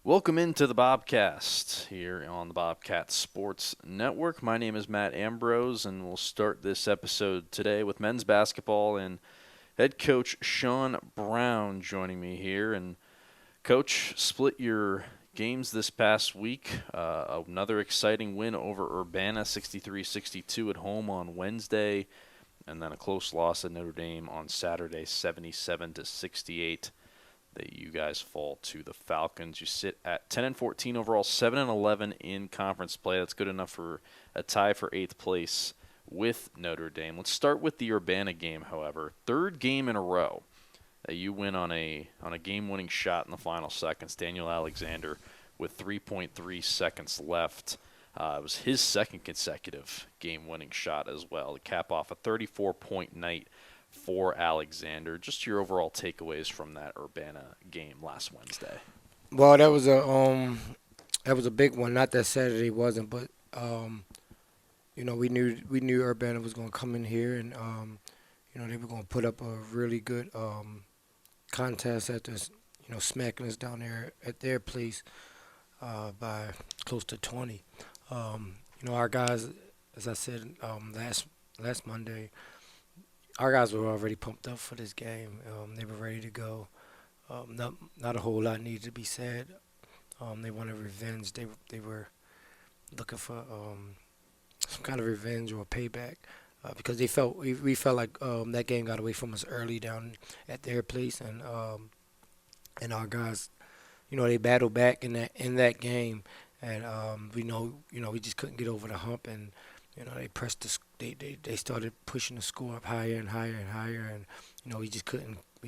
Welcome into the Bobcast here on the Bobcat Sports Network. My name is Matt Ambrose, and we'll start this episode today with men's basketball and head coach Sean Brown joining me here. And Coach, split your games this past week. Another exciting win over Urbana, 63-62 at home on Wednesday, and then a close loss at Notre Dame on Saturday, 77-68. That you guys fall to the Falcons. You sit at 10-14 overall, 7-11 in conference play. That's good enough for a tie for 8th place with Notre Dame. Let's start with the Urbana game, however. Third game in a row that you win on a game-winning shot in the final seconds. Daniel Alexander with 3.3 seconds left. It was his second consecutive game-winning shot as well to cap off a 34-point night for Alexander. Just your overall takeaways from that Urbana game last Wednesday. Well, that was a big one. Not that Saturday wasn't, but we knew Urbana was going to come in here and they were going to put up a really good contest at this, smacking us down there at their place by close to 20. Our guys, as I said last Monday. Our guys were already pumped up for this game. They were ready to go. Not a whole lot needed to be said. They wanted revenge. They were looking for some kind of revenge or payback because we felt like that game got away from us early down at their place, and our guys, they battled back in that game, and we just couldn't get over the hump. And they pressed they started pushing the score up higher and higher and higher, and we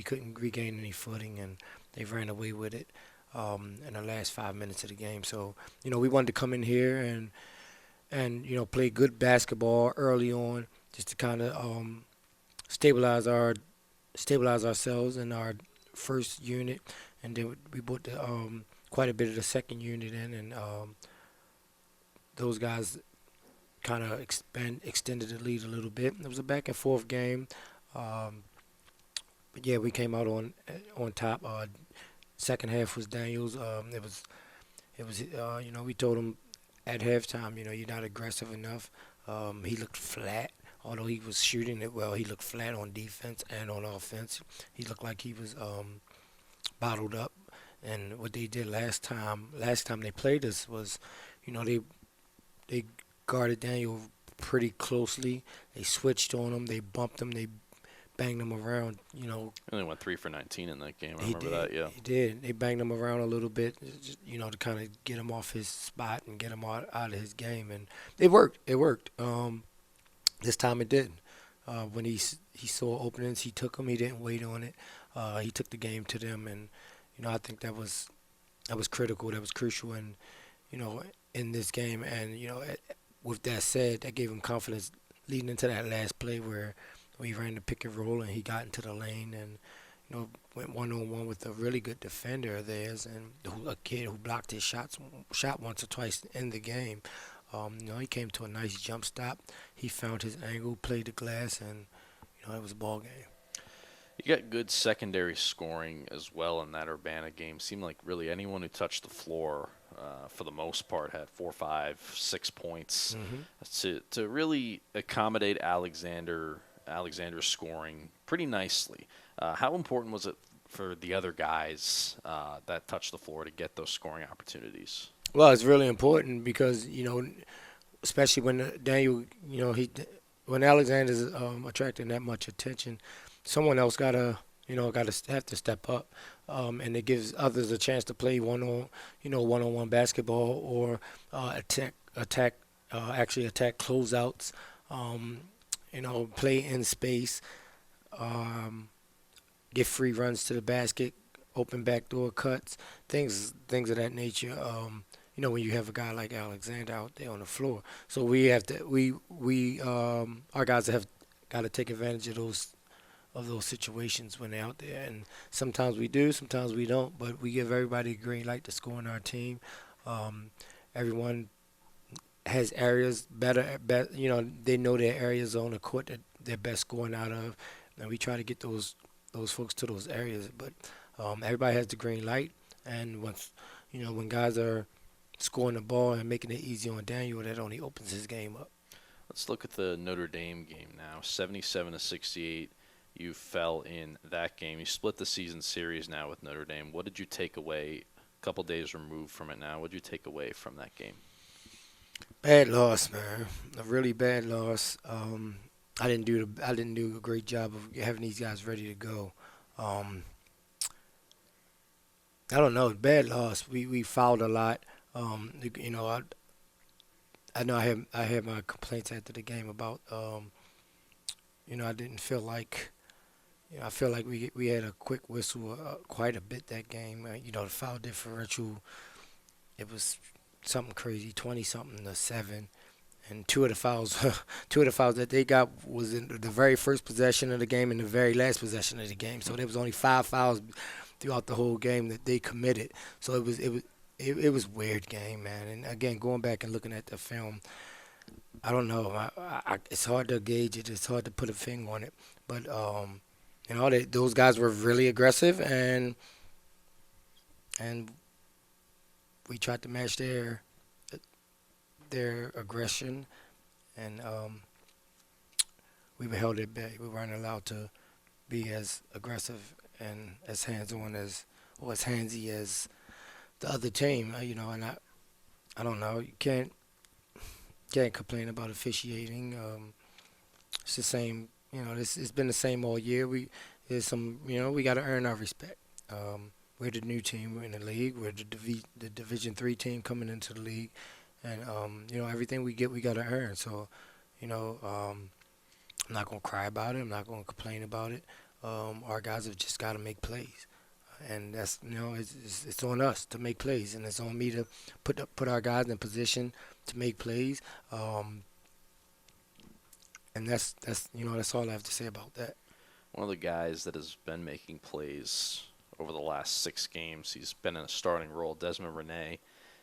couldn't regain any footing, and they ran away with it in the last 5 minutes of the game. So we wanted to come in here and play good basketball early on, just to kind of stabilize ourselves in our first unit, and then we put quite a bit of the second unit in, and those guys kind of extended the lead a little bit. It was a back and forth game, but yeah, we came out on top. Second half was Daniels. We told him at halftime, you're not aggressive enough. He looked flat, although he was shooting it well. He looked flat on defense and on offense. He looked like he was bottled up. And what they did last time they played us was, they guarded Daniel pretty closely. They switched on him. They bumped him. They banged him around. He only went 3 for 19 in that game. I remember that. Yeah, he did. They banged him around a little bit, to kind of get him off his spot and get him out of his game. And it worked. This time it didn't. When he saw openings, he took them. He didn't wait on it. He took the game to them, and I think that was critical. That was crucial, and in this game. And with that said, that gave him confidence leading into that last play where we ran the pick and roll and he got into the lane and went one-on-one with a really good defender of theirs, and a kid who blocked his shot once or twice in the game. He came to a nice jump stop. He found his angle, played the glass, and it was a ball game. You got good secondary scoring as well in that Urbana game. Seemed like really anyone who touched the floor, for the most part, had 4, 5, 6 points to really accommodate Alexander's scoring pretty nicely. How important was it for the other guys that touched the floor to get those scoring opportunities? Well, it's really important because especially when Daniel, when Alexander's attracting that much attention, someone else gotta have to step up, and it gives others a chance to play one-on-one basketball or attack closeouts, play in space, get free runs to the basket, open backdoor cuts, things of that nature. When you have a guy like Alexander out there on the floor, so our guys have got to take advantage of those situations when they're out there, and sometimes we do, sometimes we don't. But we give everybody a green light to score on our team. Everyone has areas they know their areas on the court that they're best scoring out of, and we try to get those folks to those areas. But everybody has the green light, and once When guys are scoring the ball and making it easy on Daniel, that only opens his game up. Let's look at the Notre Dame game now. 77 to 68. You fell in that game. You split the season series now with Notre Dame. What did you take away? A couple days removed from it now. What did you take away from that game? Bad loss, man. A really bad loss. I didn't do a great job of having these guys ready to go. Um, I don't know. Bad loss. We fouled a lot. I know I had my complaints after the game about I didn't feel like I feel like we had a quick whistle quite a bit that game. The foul differential, it was something crazy, 20 something to 7. And two of the fouls that they got was in the very first possession of the game and the very last possession of the game. So there was only 5 fouls throughout the whole game that they committed. So it was weird game, man. And again, going back and looking at the film, I don't know. It's hard to gauge it. It's hard to put a finger on it. But those guys were really aggressive, and we tried to match their aggression, and we were held at bay. We weren't allowed to be as aggressive and as hands-on or as handsy as the other team. And I don't know. You can't complain about officiating. It's the same. It's been the same all year. We got to earn our respect. We're the new team in the league. We're the Division III team coming into the league, and everything we get, we got to earn. So, I'm not gonna cry about it. I'm not gonna complain about it. Our guys have just got to make plays, and that's it's on us to make plays, and it's on me to put our guys in position to make plays. And that's all I have to say about that. One of the guys that has been making plays over the last 6 games, he's been in a starting role, Desmond Rene.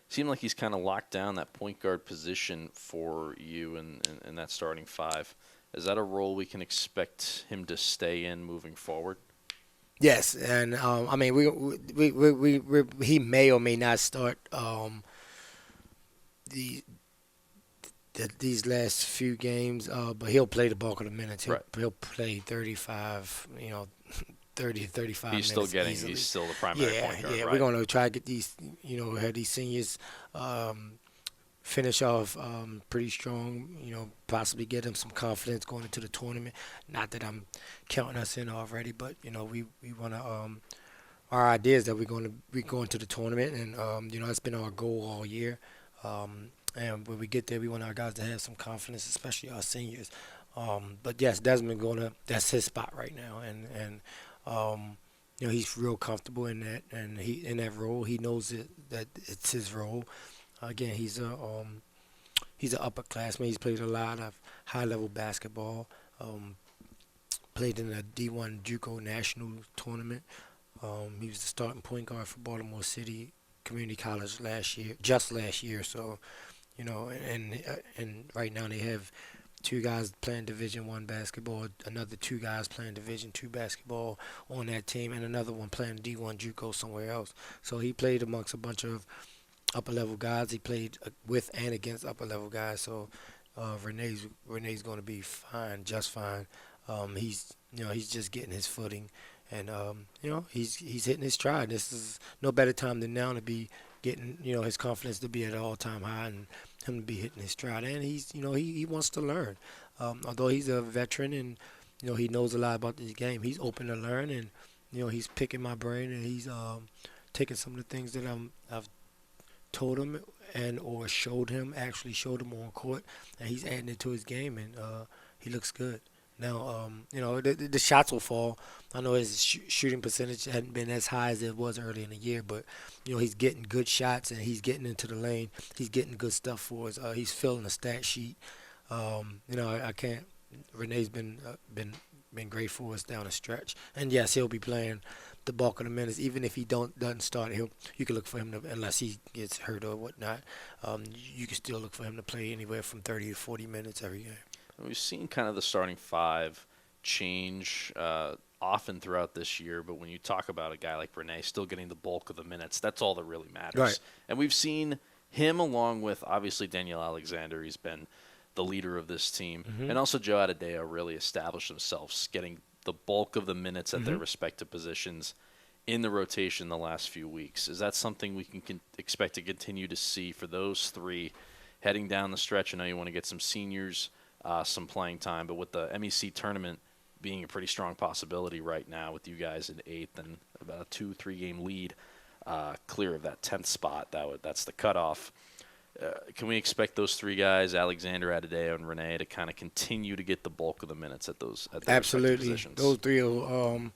Seemed like he's kind of locked down that point guard position for you in that starting five. Is that a role we can expect him to stay in moving forward? Yes, and I mean he may or may not start the, these last few games, but he'll play the bulk of the minutes. Right. He'll play 35, 30 to 35 He's minutes still easily. he's still the primary point guard, Yeah, right? we're gonna try to get these, have these seniors finish off pretty strong. Possibly get them some confidence going into the tournament. Not that I'm counting us in already, but we want to. Our idea is that we're going to be going to the tournament, and that's been our goal all year. And when we get there, we want our guys to have some confidence, especially our seniors. But yes, Desmond that's his spot right now, and he's real comfortable in that, and he in that role. He knows that it's his role. Again, he's an upperclassman. He's played a lot of high level basketball. Played in the D1 JUCO national tournament. He was the starting point guard for Baltimore City Community College just last year. So, and right now they have 2 guys playing Division I basketball, another 2 guys playing Division II basketball on that team, and another one playing D1 JUCO somewhere else. So he played amongst a bunch of upper level guys. He played with and against upper level guys. So Renee's going to be fine, just fine. He's just getting his footing, and he's hitting his stride. This is no better time than now to be getting his confidence to be at an all-time high, and him to be hitting his stride. And he wants to learn. Although he's a veteran and he knows a lot about this game, he's open to learn, and he's picking my brain, and he's taking some of the things that I've told him and or actually showed him on court, and he's adding it to his game, and he looks good. Now, the shots will fall. I know his shooting percentage hadn't been as high as it was early in the year, but he's getting good shots, and he's getting into the lane. He's getting good stuff for us. He's filling the stat sheet. I can't. Renee's been great for us down the stretch, and yes, he'll be playing the bulk of the minutes. Even if he doesn't start, you can look for him to, unless he gets hurt or whatnot. You can still look for him to play anywhere from 30 to 40 minutes every game. We've seen kind of the starting five change often throughout this year, but when you talk about a guy like Rene still getting the bulk of the minutes, that's all that really matters. Right. And we've seen him along with obviously Daniel Alexander. He's been the leader of this team, Mm-hmm. and also Joe Adedeo really established themselves, getting the bulk of the minutes at their Mm-hmm. respective positions in the rotation the last few weeks. Is that something we can expect to continue to see for those three heading down the stretch? I know you want to get some seniors some playing time, but with the MEC tournament being a pretty strong possibility right now with you guys in 8th and about a 2-3 game lead clear of that 10th spot, that's the cutoff. Can we expect those three guys, Alexander, Adedeo, and Rene, to kind of continue to get the bulk of the minutes at their respective Absolutely. positions? Those three will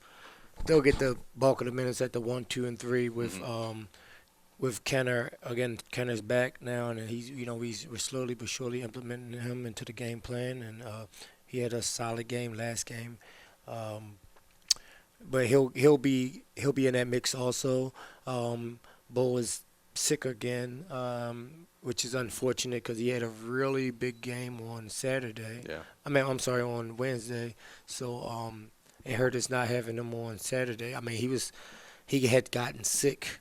they'll get the bulk of the minutes at the 1, 2, and 3 with Kenner. Again, Kenner's back now, and he's we're slowly but surely implementing him into the game plan, and he had a solid game last game. Um, but he'll be in that mix also. Bo is sick again, which is unfortunate because he had a really big game on Saturday. Yeah. I'm sorry, on Wednesday. So it hurt us not having him on Saturday. I mean, he had gotten sick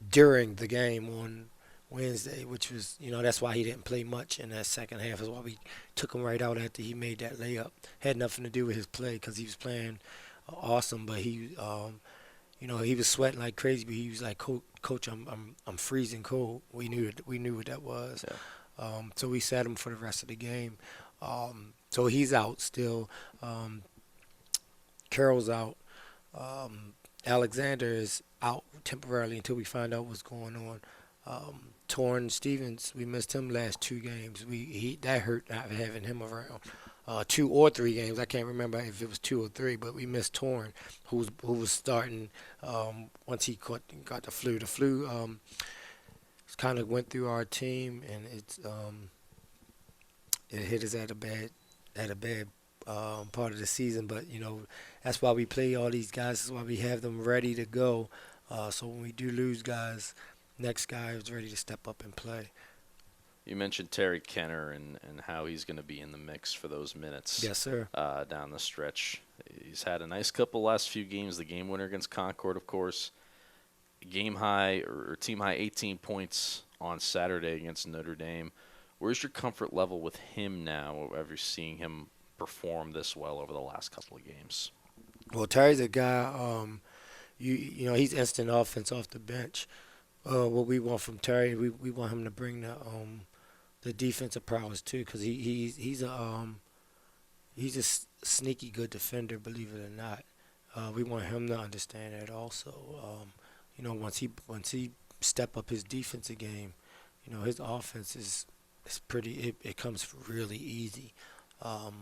during the game on Wednesday, which was that's why he didn't play much in that second half. That's why we took him right out after he made that layup. Had nothing to do with his play because he was playing awesome, but he was sweating like crazy. But he was like, "Coach, I'm freezing cold." We knew what that was. Yeah. So we sat him for the rest of the game. So he's out still. Carroll's out. Alexander is out temporarily until we find out what's going on. Torrin Stevens, we missed him last 2 games. That hurt not having him around. 2 or 3 games. I can't remember if it was 2 or 3, but we missed Torrin, who was starting once he got the flu. The flu kind of went through our team, and it hit us at a bad part of the season. But that's why we play all these guys. That's why we have them ready to go. So when we do lose guys, next guy is ready to step up and play. You mentioned Terry Kenner and how he's going to be in the mix for those minutes. Yes, sir. Down the stretch. He's had a nice couple last few games. The game winner against Concord, of course. Game high or team high 18 points on Saturday against Notre Dame. Where's your comfort level with him now after seeing him perform this well over the last couple of games? Well, Terry's a guy. He's instant offense off the bench. What we want from Terry, we want him to bring the defensive prowess too, because he's a sneaky good defender, believe it or not. We want him to understand that also. Once he step up his defensive game, his offense is pretty. It comes really easy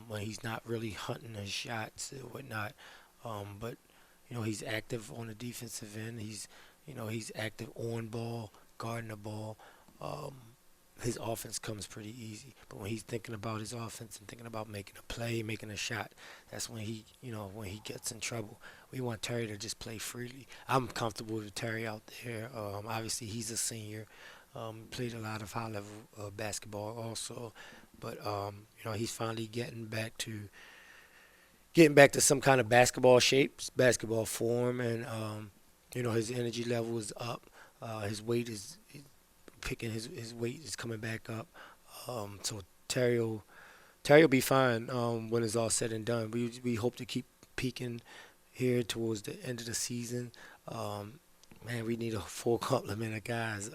when he's not really hunting his shots and whatnot. But he's active on the defensive end. He's active on ball, guarding the ball. His offense comes pretty easy. But when he's thinking about his offense and thinking about making a play, making a shot, that's when he gets in trouble. We want Terry to just play freely. I'm comfortable with Terry out there. Obviously, he's a senior. Played a lot of high-level basketball also. But, he's finally getting back to some kind of basketball shape, basketball form, and his energy level is up. His weight is picking. His weight is coming back up. So Terry will be fine when it's all said and done. We hope to keep peaking here towards the end of the season. Man, we need a full complement of guys.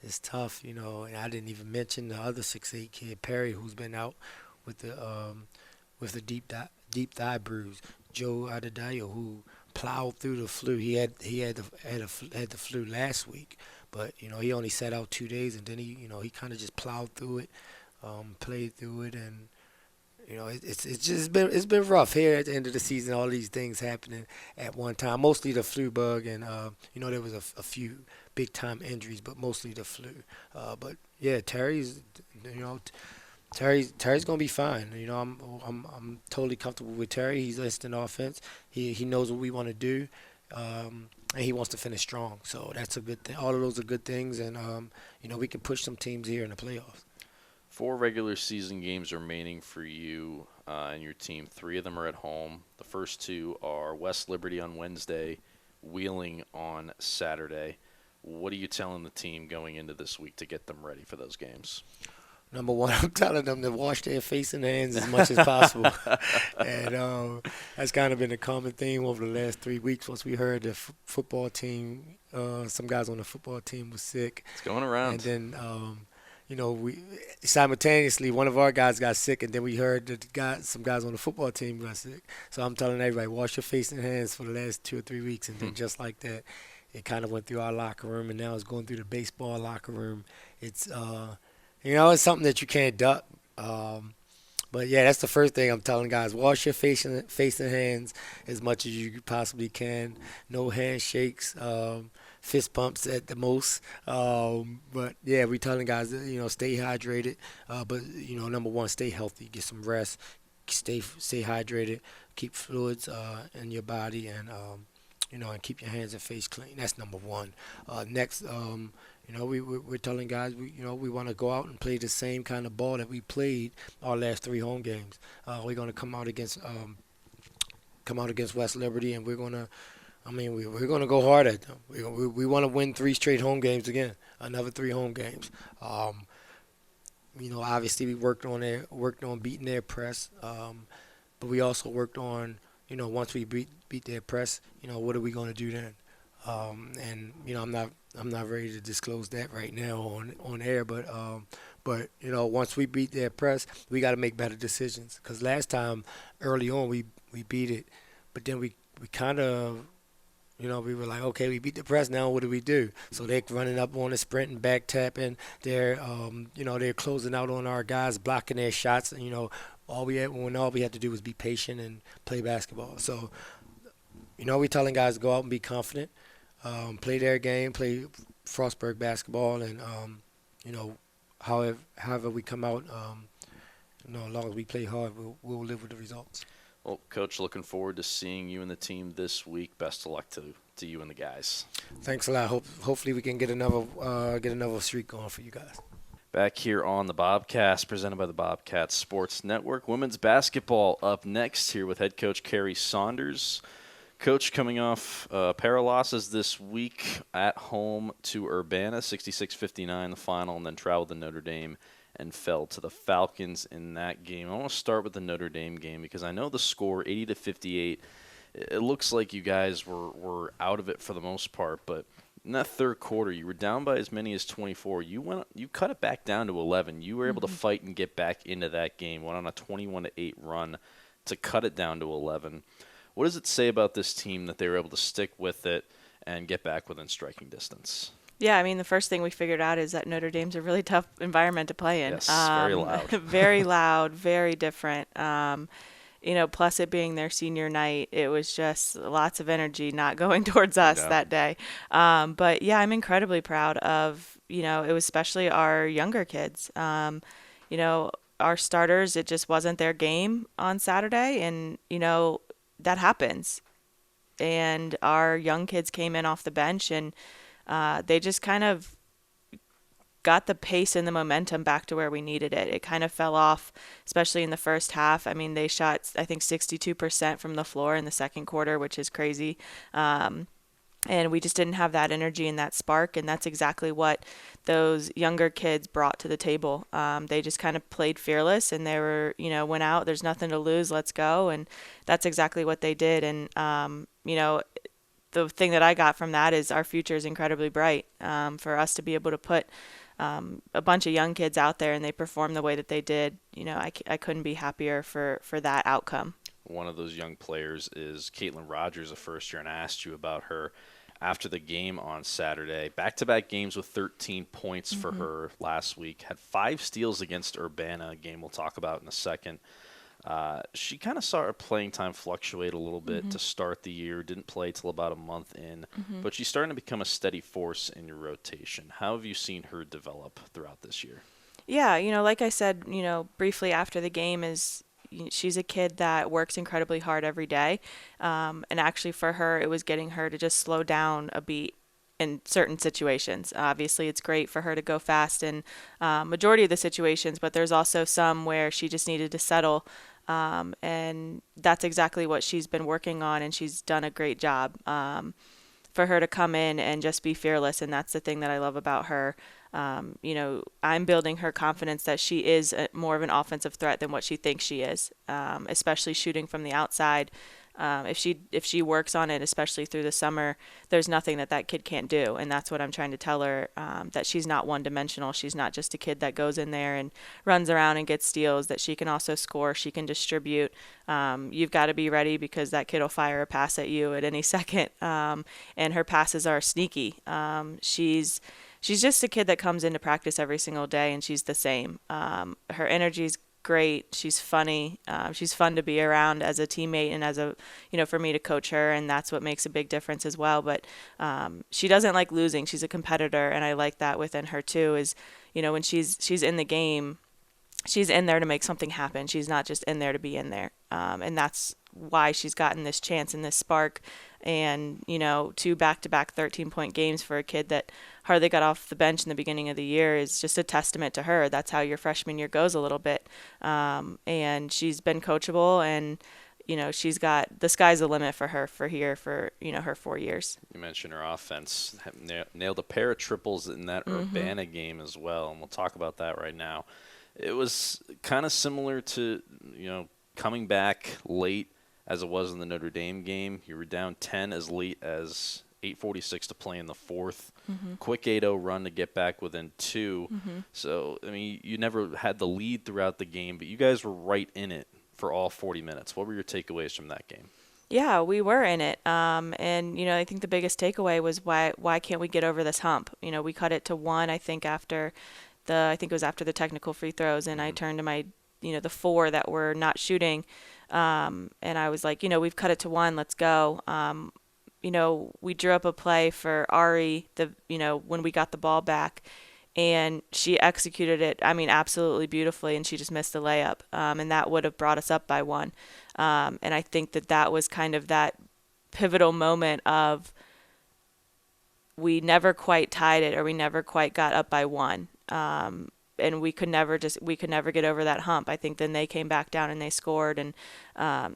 It's tough, and I didn't even mention the other 6'8" kid Perry, who's been out with the deep thigh bruise. Joe Adedeo, who plowed through the flu. He had the flu last week, but he only sat out 2 days, and then he kind of just plowed through it, played through it, and it's been rough here at the end of the season. All these things happening at one time. Mostly the flu bug, and there was a few big time injuries, but mostly the flu. But yeah, Terry's gonna be fine. I'm totally comfortable with Terry. He's instant offense. He knows what we want to do, and he wants to finish strong. So that's a good thing. All of those are good things, and we can push some teams here in the playoffs. 4 regular season games remaining for you. and your team. 3 of them are at home. The first 2 are West Liberty on Wednesday, Wheeling on Saturday. What are you telling the team going into this week to get them ready for those games? Number one, I'm telling them to wash their face and hands as much as possible. And that's kind of been a common theme over the last 3 weeks. Once we heard the football team, some guys on the football team was sick. It's going around. And then, we simultaneously, one of our guys got sick, and then we heard that some guys on the football team got sick. So I'm telling everybody, wash your face and hands for the last 2 or 3 weeks. And then just like that, it kind of went through our locker room, and now it's going through the baseball locker room. It's it's something that you can't duck. But yeah, that's the first thing I'm telling guys. Wash your face and hands as much as you possibly can. No handshakes, fist bumps at the most. But yeah, we telling guys, stay hydrated. But number one, stay healthy, get some rest, stay hydrated, keep fluids in your body, and and keep your hands and face clean. That's number one. Next. We're telling guys, we want to go out and play the same kind of ball that we played our last 3 home games. We're going to come out against West Liberty, and we're going to go hard at them. We want to win 3 straight home games again, another 3 home games. Obviously we worked on beating their press, but we also worked on, once we beat their press, what are we going to do then? I'm not ready to disclose that right now on air, but once we beat their press, we got to make better decisions. Because last time, early on, we beat it, but then we kind of, we were like, okay, we beat the press. Now what do we do? So they're running up on the sprint and back tapping. They're they're closing out on our guys, blocking their shots. And all we had to do was be patient and play basketball. So we're telling guys to go out and be confident. Play their game, play Frostburg basketball, and however we come out, as long as we play hard, we'll live with the results. Well, Coach, looking forward to seeing you and the team this week. Best of luck to you and the guys. Thanks a lot. Hopefully we can get another streak going for you guys. Back here on the Bobcast, presented by the Bobcats Sports Network. Women's basketball up next here with head coach Carrie Saunders. Coach, coming off pair of losses this week at home to Urbana, 66-59 the final, and then traveled to Notre Dame and fell to the Falcons in that game. I want to start with the Notre Dame game because I know the score, 80-58. It looks like you guys were out of it for the most part, but in that third quarter, you were down by as many as 24. You cut it back down to 11. You were able to fight and get back into that game. Went on a 21-8 run to cut it down to 11. What does it say about this team that they were able to stick with it and get back within striking distance? Yeah, the first thing we figured out is that Notre Dame's a really tough environment to play in. Yes, very loud. Very loud, very different. Plus it being their senior night, it was just lots of energy not going towards us that day. But, yeah, I'm incredibly proud of, it was especially our younger kids. Our starters, it just wasn't their game on Saturday, and, that happens. And our young kids came in off the bench, and they just kind of got the pace and the momentum back to where we needed it. It kind of fell off, especially in the first half. They shot, I think, 62% from the floor in the second quarter, which is crazy. And we just didn't have that energy and that spark, and that's exactly what those younger kids brought to the table. They just kind of played fearless, and they were, went out, there's nothing to lose, let's go, and that's exactly what they did. And, the thing that I got from that is our future is incredibly bright. For us to be able to put a bunch of young kids out there and they perform the way that they did, I couldn't be happier for that outcome. One of those young players is Caitlin Rogers, a first year, and I asked you about her after the game on Saturday. Back-to-back games with 13 points for her last week. Had 5 steals against Urbana, a game we'll talk about in a second. She kind of saw her playing time fluctuate a little bit to start the year. Didn't play till about a month in, but she's starting to become a steady force in your rotation. How have you seen her develop throughout this year? Yeah, like I said, briefly after the game she's a kid that works incredibly hard every day. And actually for her, it was getting her to just slow down a beat in certain situations. Obviously, it's great for her to go fast in majority of the situations, but there's also some where she just needed to settle And that's exactly what she's been working on, and she's done a great job. For her to come in and just be fearless, and that's the thing that I love about her. I'm building her confidence that she is more of an offensive threat than what she thinks she is, especially shooting from the outside. If she works on it, especially through the summer, there's nothing that kid can't do, and that's what I'm trying to tell her, that she's not one-dimensional. She's not just a kid that goes in there and runs around and gets steals, that she can also score, she can distribute. You've got to be ready because that kid will fire a pass at you at any second, and her passes are sneaky. She's just a kid that comes into practice every single day, and she's the same. Her energy's great. She's funny. She's fun to be around as a teammate and as for me to coach her, and that's what makes a big difference as well. But she doesn't like losing. She's a competitor, and I like that within her too. Is when she's in the game, she's in there to make something happen. She's not just in there to be in there, and that's why she's gotten this chance and this spark. And 2 back-to-back 13-point games for a kid that hardly got off the bench in the beginning of the year is just a testament to her. That's how your freshman year goes a little bit. And she's been coachable, and she's got the sky's the limit for her for her 4 years. You mentioned her offense. Nailed a pair of triples in that Urbana game as well, and we'll talk about that right now. It was kind of similar to coming back late as it was in the Notre Dame game. You were down 10 as late as 8:46 to play in the fourth. Quick 8-0 run to get back within 2. So, you never had the lead throughout the game, but you guys were right in it for all 40 minutes. What were your takeaways from that game? Yeah, we were in it. And, I think the biggest takeaway was why can't we get over this hump? We cut it to 1, I think, after it was after the technical free throws, and I turned to my, the 4 that were not shooting. And I was like, we've cut it to 1, let's go. We drew up a play for Ari, when we got the ball back, and she executed it, absolutely beautifully, and she just missed the layup. And that would have brought us up by 1. And I think that was kind of that pivotal moment of we never quite tied it, or we never quite got up by 1. And we could never get over that hump. I think then they came back down and they scored. And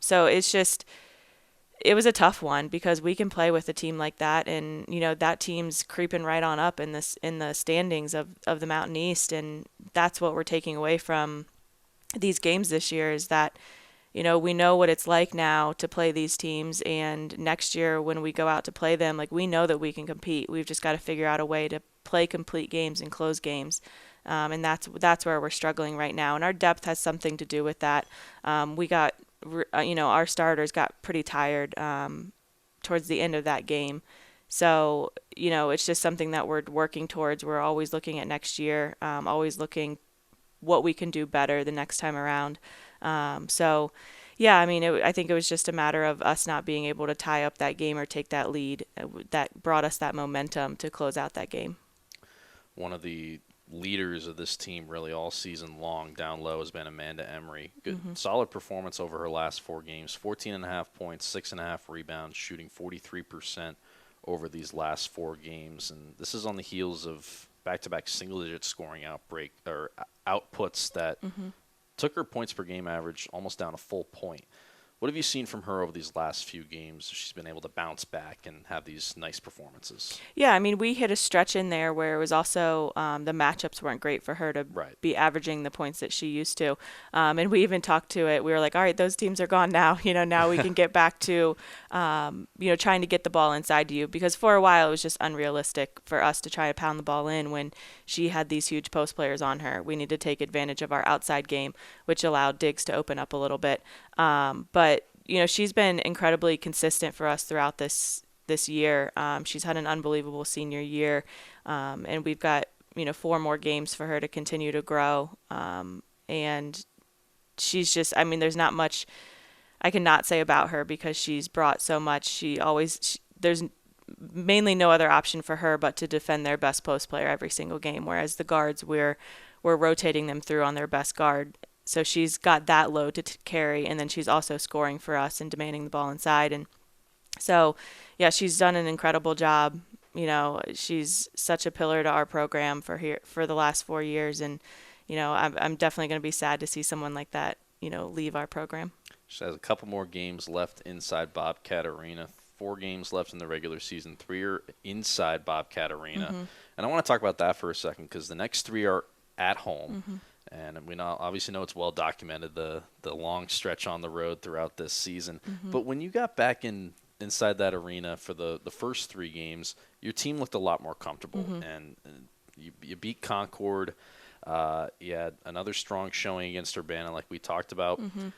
so it was a tough one because we can play with a team like that. And, that team's creeping right on up in the standings of the Mountain East. And that's what we're taking away from these games this year is that, we know what it's like now to play these teams. And next year when we go out to play them, we know that we can compete. We've just got to figure out a way to play complete games and close games. And that's where we're struggling right now. And our depth has something to do with that. We got, our starters got pretty tired towards the end of that game. So, it's just something that we're working towards. We're always looking at next year, always looking what we can do better the next time around. So, yeah, I think it was just a matter of us not being able to tie up that game or take that lead that brought us that momentum to close out that game. One of the leaders of this team really all season long down low has been Amanda Emery. Good, solid performance over her last 4 games, 14.5 points, 6.5 rebounds, shooting 43% over these last 4 games. And this is on the heels of back-to-back single-digit scoring outputs that took her points per game average almost down a full point. What have you seen from her over these last few games? She's been able to bounce back and have these nice performances. Yeah, we hit a stretch in there where it was also the matchups weren't great for her to be averaging the points that she used to. And we even talked to it. We were like, all right, those teams are gone now. Now we can get back to, trying to get the ball inside you. Because for a while it was just unrealistic for us to try to pound the ball in when she had these huge post players on her. We need to take advantage of our outside game, which allowed Diggs to open up a little bit. But she's been incredibly consistent for us throughout this year. She's had an unbelievable senior year, and we've got 4 more games for her to continue to grow. And she's just, there's not much I cannot say about her because she's brought so much. There's mainly no other option for her but to defend their best post player every single game, whereas the guards we're rotating them through on their best guard. So she's got that load to carry, and then she's also scoring for us and demanding the ball inside. And so, yeah, she's done an incredible job. She's such a pillar to our program for the last 4 years, and I'm definitely going to be sad to see someone like that leave our program. She has a couple more games left inside Bobcat Arena. 4 games left in the regular season. 3 are inside Bobcat Arena. Mm-hmm. And I want to talk about that for a second because the next 3 are at home. Mm-hmm. And we obviously know it's well documented, the long stretch on the road throughout this season. Mm-hmm. But when you got back inside that arena for the first 3 games, your team looked a lot more comfortable. Mm-hmm. And you beat Concord. You had another strong showing against Urbana like we talked about. Mm-hmm.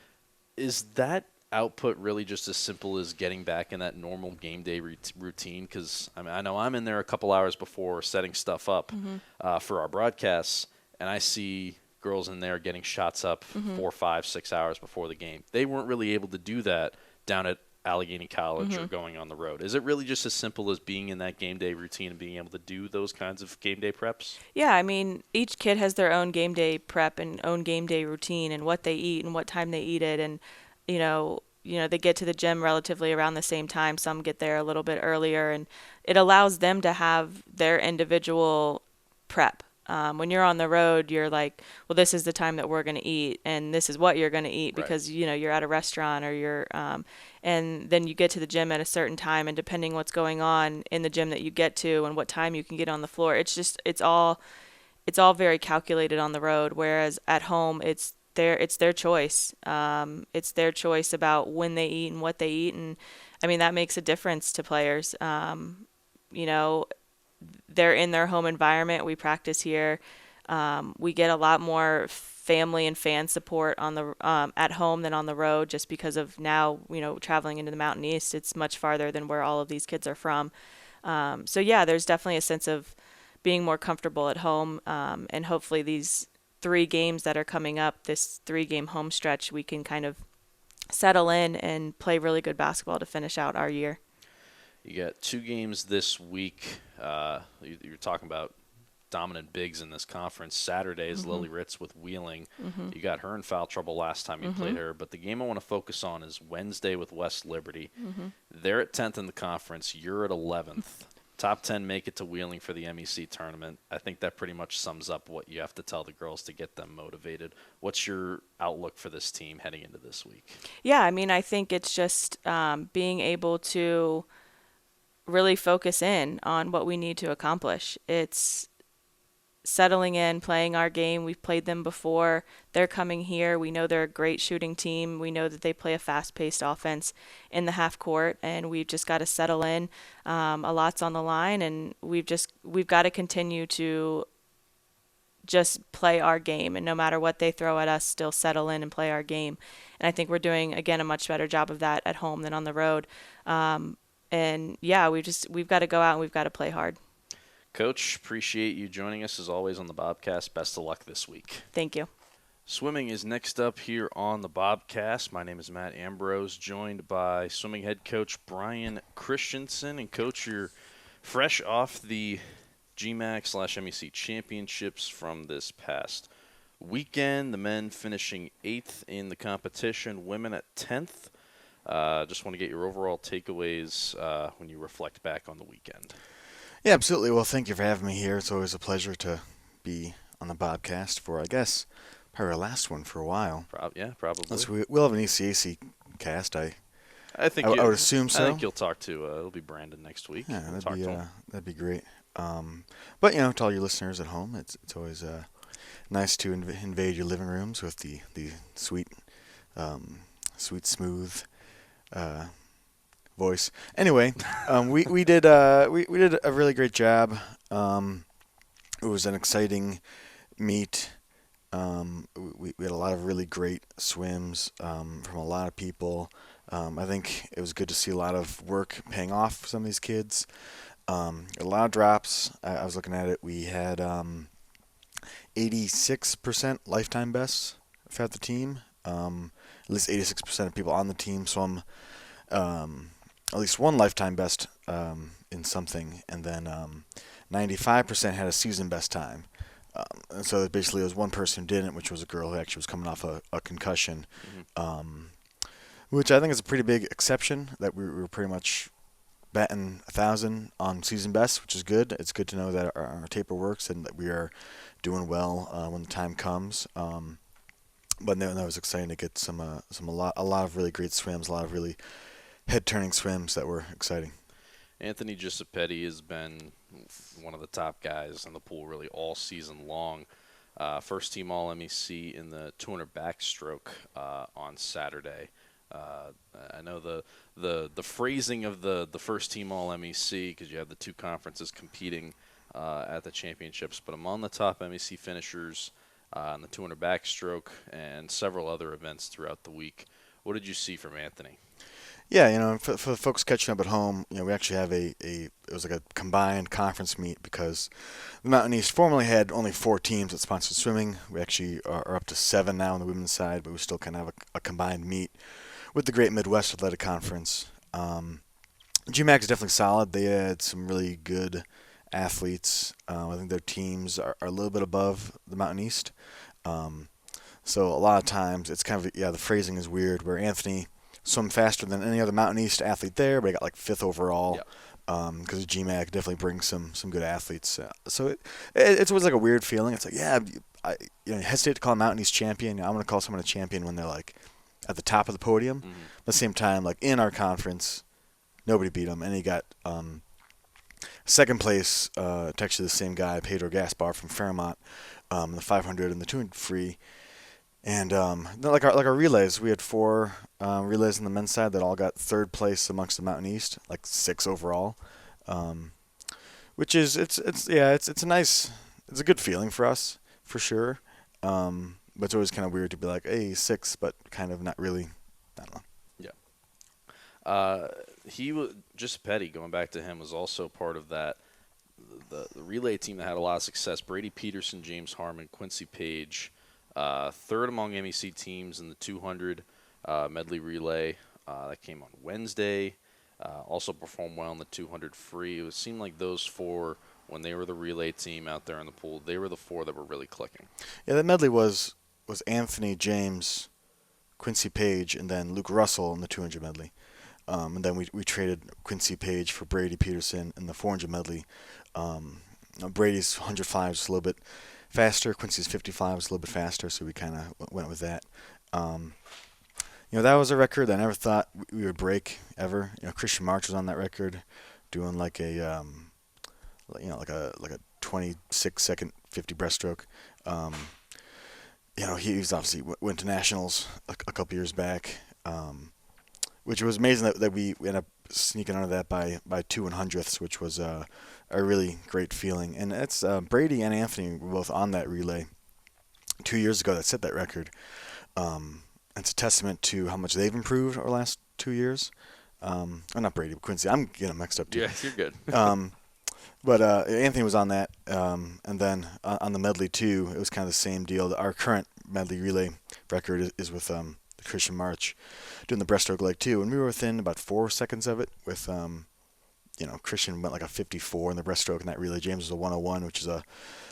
Is that output really just as simple as getting back in that normal game day routine? Because I know I'm in there a couple hours before setting stuff up for our broadcasts, and I see girls in there getting shots up 4, 5, 6 hours before the game. They weren't really able to do that down at Allegheny College or going on the road. Is it really just as simple as being in that game day routine and being able to do those kinds of game day preps? Yeah, I mean, each kid has their own game day prep and own game day routine and what they eat and what time they eat it. And, they get to the gym relatively around the same time. Some get there a little bit earlier, and it allows them to have their individual prep. When you're on the road, you're like, well, this is the time that we're going to eat, and this is what you're going to eat because, you're at a restaurant or you're and then you get to the gym at a certain time, and depending what's going on in the gym that you get to and what time you can get on the floor, it's all very calculated on the road, whereas at home it's their choice. It's their choice about when they eat and what they eat, and I mean that makes a difference to players. They're in their home environment. We practice here. We get a lot more family and fan support on the at home than on the road, just because of now, traveling into the Mountain East. It's much farther than where all of these kids are from. So yeah, there's definitely a sense of being more comfortable at home, and hopefully these 3 games that are coming up, this 3-game home stretch, we can kind of settle in and play really good basketball to finish out our year. You got 2 games this week. You're talking about dominant bigs in this conference. Saturday is Lily Ritz with Wheeling. You got her in foul trouble last time you played her. But the game I want to focus on is Wednesday with West Liberty. They're at 10th in the conference. You're at 11th. Top 10 make it to Wheeling for the MEC tournament. I think that pretty much sums up what you have to tell the girls to get them motivated. What's your outlook for this team heading into this week? Yeah, I mean, I think it's just being able to really focus in on what we need to accomplish. It's settling in, playing our game. We've played them before. They're coming here. We know they're a great shooting team. We know that they play a fast-paced offense in the half court, and we've just got to settle in. A lot's on the line, and we've got to continue to just play our game, and no matter what they throw at us, still settle in and play our game. And I think we're doing, again, a much better job of that at home than on the road. And yeah, we've got to go out and we've got to play hard. Coach, appreciate you joining us as always on the Bobcast. Best of luck this week. Thank you. Swimming is next up here on the Bobcast. My name is Matt Ambrose, joined by swimming head coach Brian Christensen. And Coach, you're fresh off the GMAC/MEC championships from this past weekend. The men finishing 8th in the competition, women at 10th. Just want to get your overall takeaways when you reflect back on the weekend. Yeah, absolutely. Well, thank you for having me here. It's always a pleasure to be on the Bobcast for, I guess, probably our last one for a while. Yeah, probably. We'll have an ECAC cast. I would assume so. I think you'll talk to. It'll be Brandon next week. Yeah, that'd be great. But to all your listeners at home, it's always nice to invade your living rooms with the sweet, smooth voice. Anyway, we did a really great job. It was an exciting meet. We had a lot of really great swims from a lot of people. I think it was good to see a lot of work paying off for some of these kids. A lot of drops. I was looking at it. We had 86% lifetime bests for the team. At least 86% of people on the team swam at least one lifetime best in something, and then 95% had a season best time. And so basically, it was one person who didn't, which was a girl who actually was coming off a concussion, which I think is a pretty big exception. That we were pretty much batting 1,000 on season best, which is good. It's good to know that our taper works and that we are doing well when the time comes. But that was exciting to get a lot of really great swims, a lot of really head turning swims that were exciting. Anthony Giuseppetti has been one of the top guys in the pool really all season long. First team All MEC in the 200 backstroke on Saturday. I know the phrasing of the first team All MEC because you have the two conferences competing at the championships, but among the top MEC finishers in the 200 backstroke and several other events throughout the week. What did you see from Anthony? Yeah, for the folks catching up at home, we actually have it was like a combined conference meet because the Mountain East formerly had only 4 teams that sponsored swimming. We actually are up to 7 now on the women's side, but we still kind of have a combined meet with the Great Midwest Athletic Conference. GMAC is definitely solid. They had some really good athletes. I think their teams are a little bit above the Mountain East. So a lot of times it's kind of, the phrasing is weird where Anthony swim faster than any other Mountain East athlete there, but he got like 5th overall. Yep. Because GMAC definitely brings some good athletes. So it's always like a weird feeling. It's like, I hesitate to call a Mountain East champion. I'm going to call someone a champion when they're like at the top of the podium. Mm-hmm. At the same time, like in our conference, nobody beat him, and he got second place to actually the same guy, Pedro Gaspar from Fairmont, in the 500 and the 200 free. And like our relays, we had 4 relays on the men's side that all got 3rd place amongst the Mountain East, like 6 overall, which is it's a good feeling for us for sure. But it's always kind of weird to be like, hey, 6, but kind of not really. I don't know. He was Giuseppetti, going back to him, was also part of that the relay team that had a lot of success. Brady Peterson, James Harmon, Quincy Page, 3rd among MEC teams in the 200 medley relay that came on Wednesday. Also performed well in the 200 free. It seemed like those 4, when they were the relay team out there in the pool, they were the 4 that were really clicking. Yeah, that medley was Anthony, James, Quincy Page, and then Luke Russell in the 200 medley. And then we traded Quincy Page for Brady Peterson in the 400 medley. Brady's 105 is a little bit faster. Quincy's 55 is a little bit faster, so we kind of went with that. That was a record I never thought we would break ever. Christian March was on that record, doing like a like a 26-second 50 breaststroke. He was obviously went to nationals a couple years back. Which was amazing that we ended up sneaking under that by 2 100ths, which was a really great feeling. And it's Brady and Anthony were both on that relay 2 years ago that set that record. It's a testament to how much they've improved over the last 2 years. Not Brady, but Quincy. I'm getting mixed up too. Yeah, you're good. But Anthony was on that, and then on the medley too, it was kind of the same deal. Our current medley relay record is with Christian March doing the breaststroke leg too, and we were within about 4 seconds of it with Christian went like a 54 in the breaststroke in that relay. James was a 101, which is a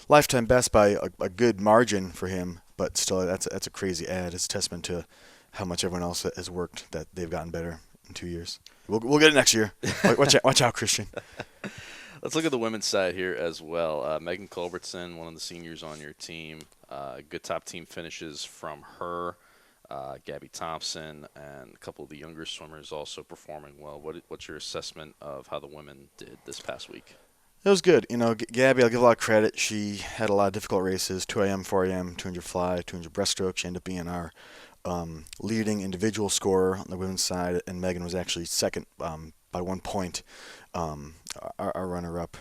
lifetime best by a good margin for him, but still that's a crazy ad. It's a testament to how much everyone else has worked, that they've gotten better in 2 years. We'll get it next year. Watch out, Christian. Let's look at the women's side here as well. Megan Culbertson, one of the seniors on your team, good top team finishes from her. Gabby Thompson and a couple of the younger swimmers also performing well. What's your assessment of how the women did this past week? It was good. Gabby, I'll give a lot of credit. She had a lot of difficult races, 2 a.m., 4 a.m., 200 fly, 200 breaststroke. She ended up being our leading individual scorer on the women's side, and Megan was actually second by 1 point, our runner-up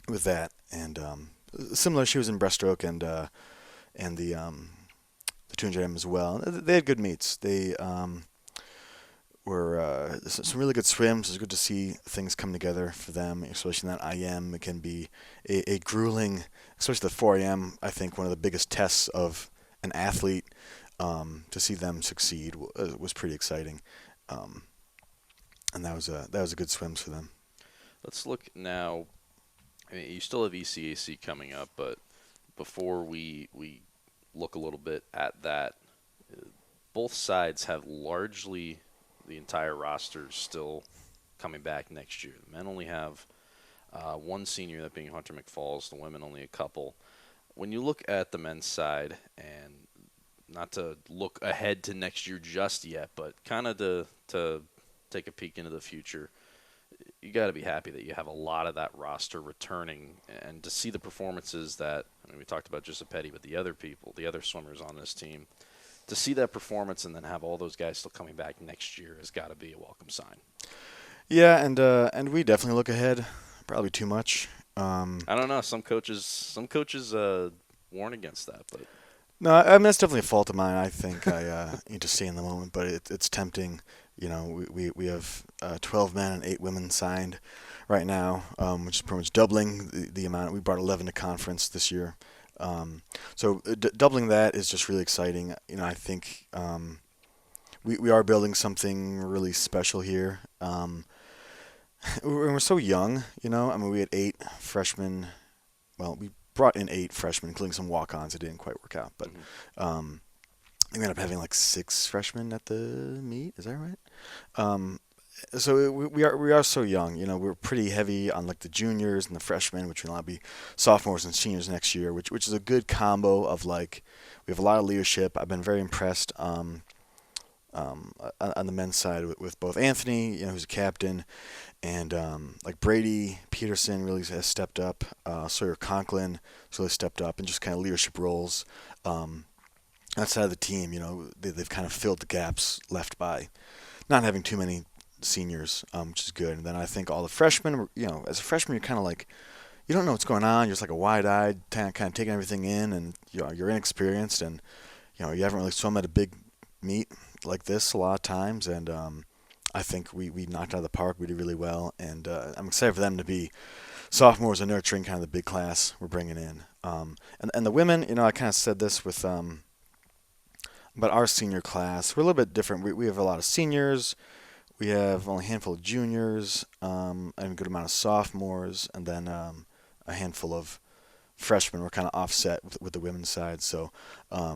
with that. And similar, she was in breaststroke and the 200M as well. They had good meets. They were some really good swims. It was good to see things come together for them, especially in that IM. It can be a grueling, especially the 4 a.m., I think one of the biggest tests of an athlete. To see them succeed was pretty exciting. And that was a good swims for them. Let's look now. I mean, you still have ECAC coming up, but before we look a little bit at that, both sides have largely the entire roster still coming back next year. The men only have one senior, that being Hunter McFalls. The women only a couple. When you look at the men's side, and not to look ahead to next year just yet, but kind of to take a peek into the future. You got to be happy that you have a lot of that roster returning, and to see the performances that, I mean, we talked about Giuseppetti, but the other people, the other swimmers on this team, to see that performance and then have all those guys still coming back next year has got to be a welcome sign. Yeah, and we definitely look ahead, probably too much. I don't know. Some coaches warn against that, but No, I mean that's definitely a fault of mine. I think I need to stay in the moment, but it's tempting. You know, we have 12 men and 8 women signed right now, which is pretty much doubling the amount. We brought 11 to conference this year, so doubling that is just really exciting. You know, I think we are building something really special here. We're so young. You know, I mean we had 8 freshmen. Well, we brought in 8 freshmen, including some walk-ons. It didn't quite work out, but we ended up having like 6 freshmen at the meet. Is that right? So we are so young. You know, we're pretty heavy on like the juniors and the freshmen, which will now be sophomores and seniors next year, which is a good combo of like we have a lot of leadership. I've been very impressed on the men's side with both Anthony, you know, who's a captain, and like Brady Peterson really has stepped up. Sawyer Conklin has really stepped up, and just kind of leadership roles. Outside of the team, you know, they've kind of filled the gaps left by not having too many seniors, which is good. And then I think all the freshmen, you know, as a freshman, you're kind of like, you don't know what's going on. You're just like a wide-eyed, kind of taking everything in, and you know, you're inexperienced, and you know, you haven't really swum at a big meet like this a lot of times. And I think we knocked out of the park. We did really well, and I'm excited for them to be sophomores and nurturing kind of the big class we're bringing in. And the women, you know, I kind of said this with but our senior class, we're a little bit different. We have a lot of seniors. We have only a handful of juniors, and a good amount of sophomores, and then a handful of freshmen. We're kind of offset with the women's side. So I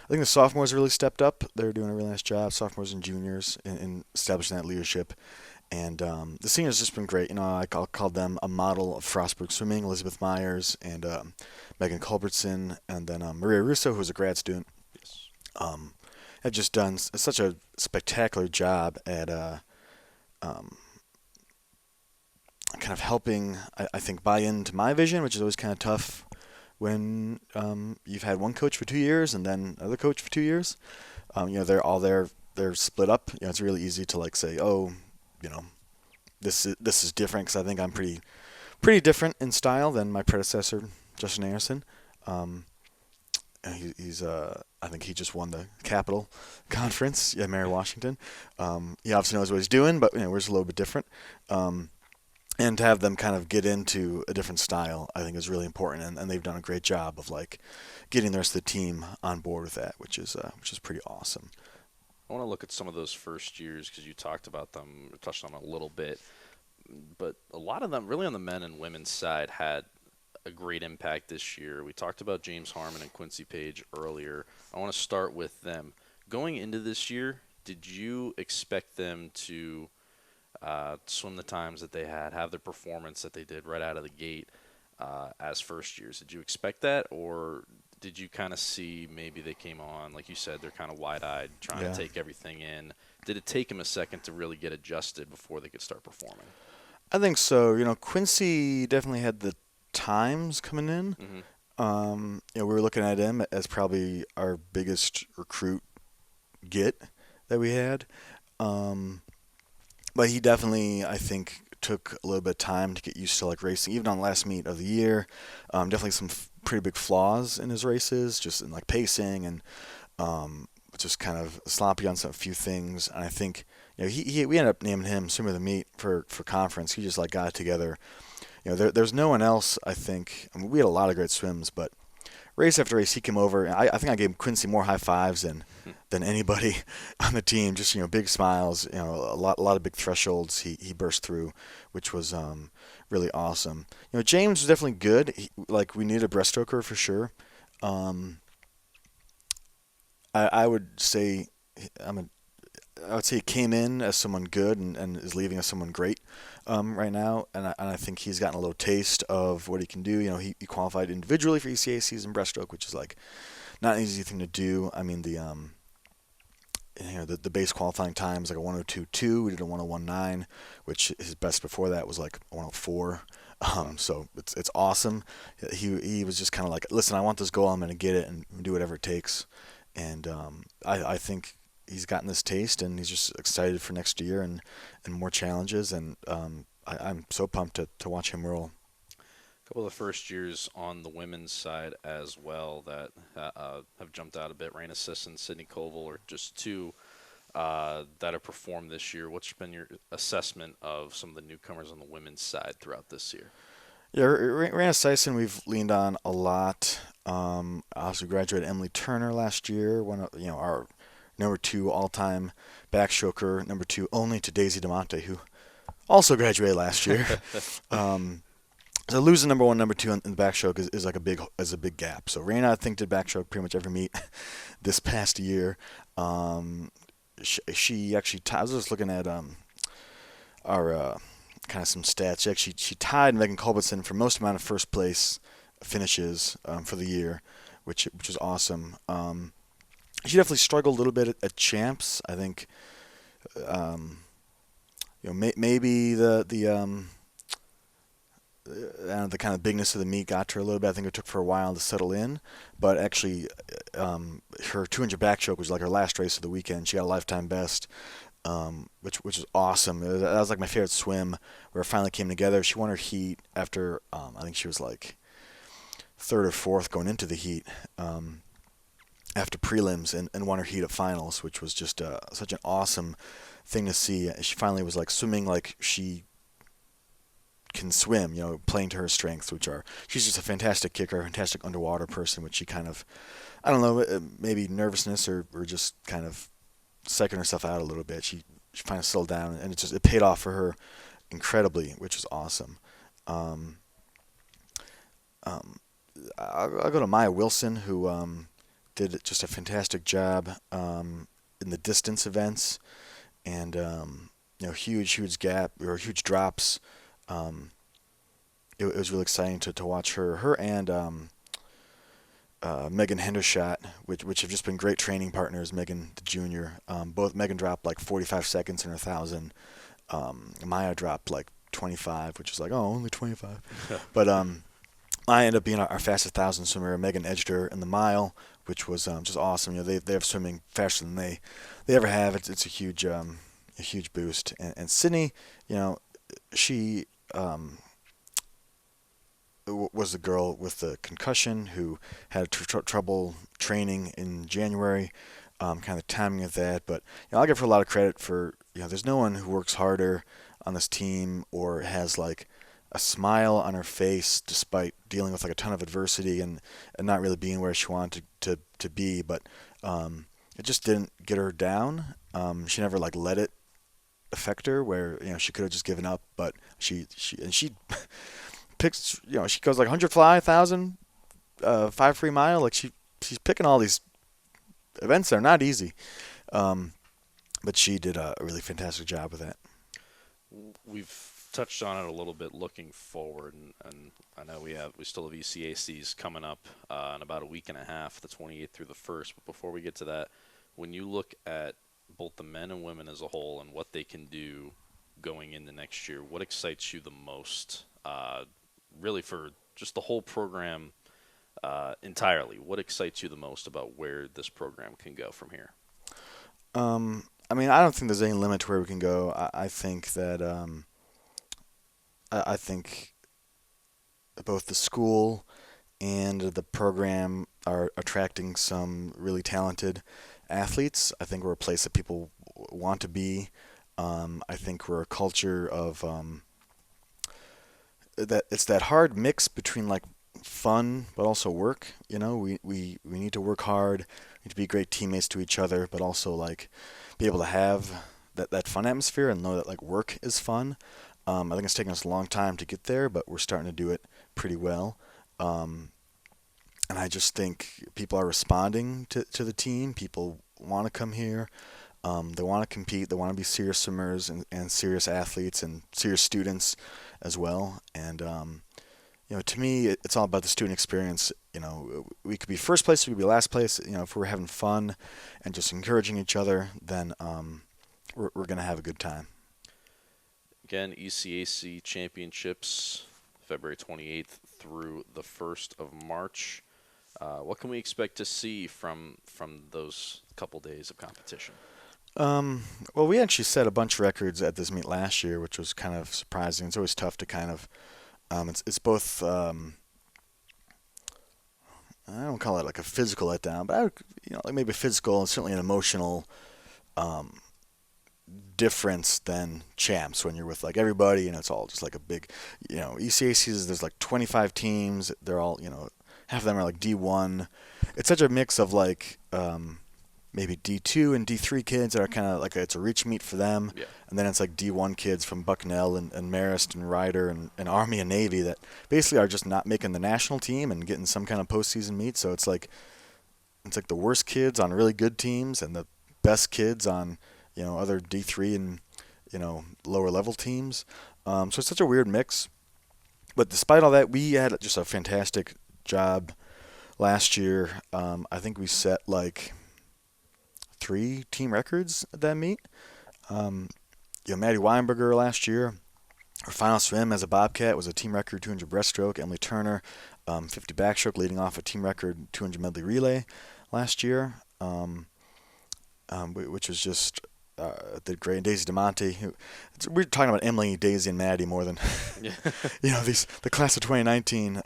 think the sophomores really stepped up. They're doing a really nice job, sophomores and juniors, in establishing that leadership. And the seniors have just been great. You know, I'll call them a model of Frostburg swimming. Elizabeth Myers and Megan Culbertson, and then Maria Russo, who's a grad student. Have just done such a spectacular job at kind of helping, I think, buy into my vision, which is always kind of tough when you've had one coach for 2 years and then another coach for 2 years. You know, they're split up. You know, it's really easy to like say, oh, you know, this is different, because I think I'm pretty different in style than my predecessor, Justin Anderson. He's I think he just won the Capital Conference, Mary Washington. He obviously knows what he's doing, but you know, we're just a little bit different. And to have them kind of get into a different style, I think is really important, and they've done a great job of like getting the rest of the team on board with that, which is pretty awesome. I want to look at some of those first years because you talked about them, touched on them a little bit, but a lot of them, really on the men and women's side, had a great impact this year. We talked about James Harmon and Quincy Page earlier. I want to start with them. Going into this year, did you expect them to swim the times that they had, have the performance that they did right out of the gate as first years? Did you expect that, or did you kind of see maybe they came on, like you said, they're kind of wide-eyed, trying to take everything in? Did it take them a second to really get adjusted before they could start performing? I think so. You know, Quincy definitely had the times coming in. Mm-hmm. You know, we were looking at him as probably our biggest recruit get that we had. But he definitely, I think, took a little bit of time to get used to like racing, even on the last meet of the year. Definitely some pretty big flaws in his races, just in like pacing and just kind of sloppy on a few things. And I think, you know, we ended up naming him swimmer of the meet for conference. He just like got it together. You know, there's no one else, I think. I mean, we had a lot of great swims, but race after race, he came over. And I think I gave Quincy more high fives than anybody on the team. Just, you know, big smiles. You know, a lot of big thresholds he burst through, which was really awesome. You know, James was definitely good. We needed a breaststroker for sure. I would say he came in as someone good and is leaving as someone great right now. And I think he's gotten a little taste of what he can do. You know, he qualified individually for ECACs in breaststroke, which is like not an easy thing to do. I mean, the base qualifying time is like a 102.2. We did a 101.9, which his best before that was like 104. So it's awesome. He was just kind of like, listen, I want this goal. I'm going to get it and do whatever it takes. And I think he's gotten this taste, and he's just excited for next year and more challenges. And I'm so pumped to watch him roll. A couple of the first years on the women's side as well that have jumped out a bit. Raina Sisson, Sydney Koval are just two that have performed this year. What's been your assessment of some of the newcomers on the women's side throughout this year? Yeah, Raina Sisson we've leaned on a lot. Also graduated Emily Turner last year, one of our number 2 all-time backstroker, number 2 only to Daisy DeMonte, who also graduated last year. So losing number 1, number 2 in the backstroke is like a big gap. So Raina, I think, did backstroke pretty much every meet this past year. She actually I was just looking at our kind of some stats. She tied Megan Culbertson for most amount of first place finishes for the year, which was awesome. She definitely struggled a little bit at champs. I think maybe the kind of bigness of the meet got to her a little bit. I think it took for a while to settle in, but actually her 200 backstroke was like her last race of the weekend. She got a lifetime best, which was awesome. That was like my favorite swim where it finally came together. She won her heat after I think she was like 3rd or 4th going into the heat after prelims and won her heat at finals, which was just such an awesome thing to see. She finally was like swimming like she can swim, playing to her strengths, she's just a fantastic kicker, a fantastic underwater person, which she kind of, I don't know, maybe nervousness or just kind of psyching herself out a little bit. She finally settled down, and it paid off for her incredibly, which was awesome. I'll go to Maya Wilson, who did just a fantastic job in the distance events, and huge gap or huge drops. It was really exciting to watch her and Megan Hendershot, which have just been great training partners. Megan the junior, both Megan dropped like 45 seconds in her 1,000. Maya dropped like 25, which is like, oh, only 25. But Maya ended up being our fastest 1,000 swimmer. Megan edged her in the mile, which was just awesome. They have swimming faster than they ever have. It's a huge boost. And Sydney, she was the girl with the concussion who had trouble training in January, kind of the timing of that. But I'll give her a lot of credit for, there's no one who works harder on this team or has like a smile on her face despite dealing with like a ton of adversity and not really being where she wanted to be. But it just didn't get her down. She never like let it affect her where she could have just given up, but she picks, she goes like 100 fly, 1,000 5 free mile, like she's picking all these events that are not easy, but she did a really fantastic job with that. We've touched on it a little bit looking forward, and I know we still have ECACs coming up in about a week and a half, the 28th through the 1st. But before we get to that, when you look at both the men and women as a whole and what they can do going into next year, what excites you the most, really for just the whole program entirely? What excites you the most about where this program can go from here? I mean, I don't think there's any limit to where we can go. I think that I think both the school and the program are attracting some really talented athletes. I think we're a place that people want to be. I think we're a culture of that it's that hard mix between like fun but also work. We need to work hard, we need to be great teammates to each other, but also like be able to have that fun atmosphere and know that like work is fun. I think it's taken us a long time to get there, but we're starting to do it pretty well. And I just think people are responding to the team. People want to come here. They want to compete. They want to be serious swimmers and serious athletes and serious students as well. And to me, it's all about the student experience. we could be first place, we could be last place. If we're having fun and just encouraging each other, then we're going to have a good time. Again, ECAC championships, February 28th through the 1st of March. What can we expect to see from those couple days of competition? Well, we actually set a bunch of records at this meet last year, which was kind of surprising. It's always tough to kind of, it's both, I don't call it like a physical letdown, but like maybe physical and certainly an emotional difference than champs when you're with like everybody and it's all just like a big, ECACs, there's like 25 teams. They're all, half of them are like D1. It's such a mix of like maybe D2 and D3 kids that are kind of like it's a reach meet for them. Yeah. And then it's like D1 kids from Bucknell and Marist and Ryder and Army and Navy that basically are just not making the national team and getting some kind of postseason meet. So it's like the worst kids on really good teams and the best kids on other D3 and lower level teams. So it's such a weird mix. But despite all that, we had just a fantastic job last year. I think we set like 3 team records at that meet. Maddie Weinberger last year, her final swim as a Bobcat was a team record 200 breaststroke. Emily Turner, 50 backstroke, leading off a team record 200 medley relay last year, which was just did great. And Daisy DeMonte, we're talking about Emily, Daisy, and Maddie more than the class of 2019.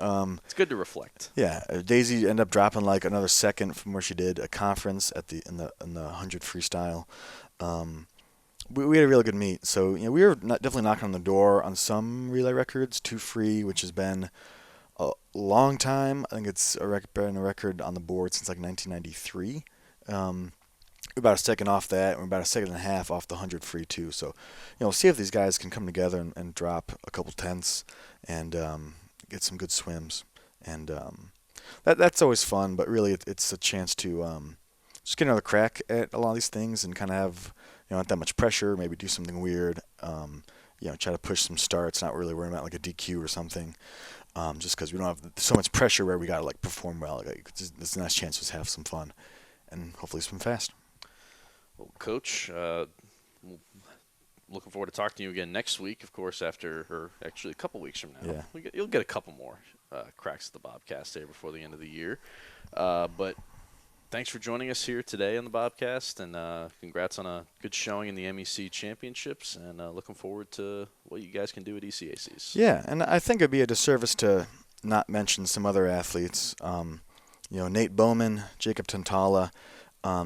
It's good to reflect. Yeah, Daisy ended up dropping like another second from where she did a conference in the 100 freestyle. We had a really good meet, so we were definitely knocking on the door on some relay records. 2 free, which has been a long time. I think it's been a record on the board since like 1993. We're about a second off that. We're about a second and a half off the 100 free too. So, we'll see if these guys can come together and drop a couple tenths and get some good swims. And that's always fun. But really, it's a chance to just get another crack at a lot of these things and kind of have not that much pressure. Maybe do something weird. Try to push some starts. Not really worrying about like a DQ or something. Just because we don't have so much pressure where we gotta like perform well. It's a nice chance to just have some fun and hopefully swim fast. Well, Coach, looking forward to talking to you again next week, of course, actually a couple weeks from now. Yeah. You'll get a couple more cracks at the Bobcast there before the end of the year. But thanks for joining us here today on the Bobcast, and congrats on a good showing in the MEC Championships, and looking forward to what you guys can do at ECACs. Yeah, and I think it'd be a disservice to not mention some other athletes. Nate Bowman, Jacob Tantala.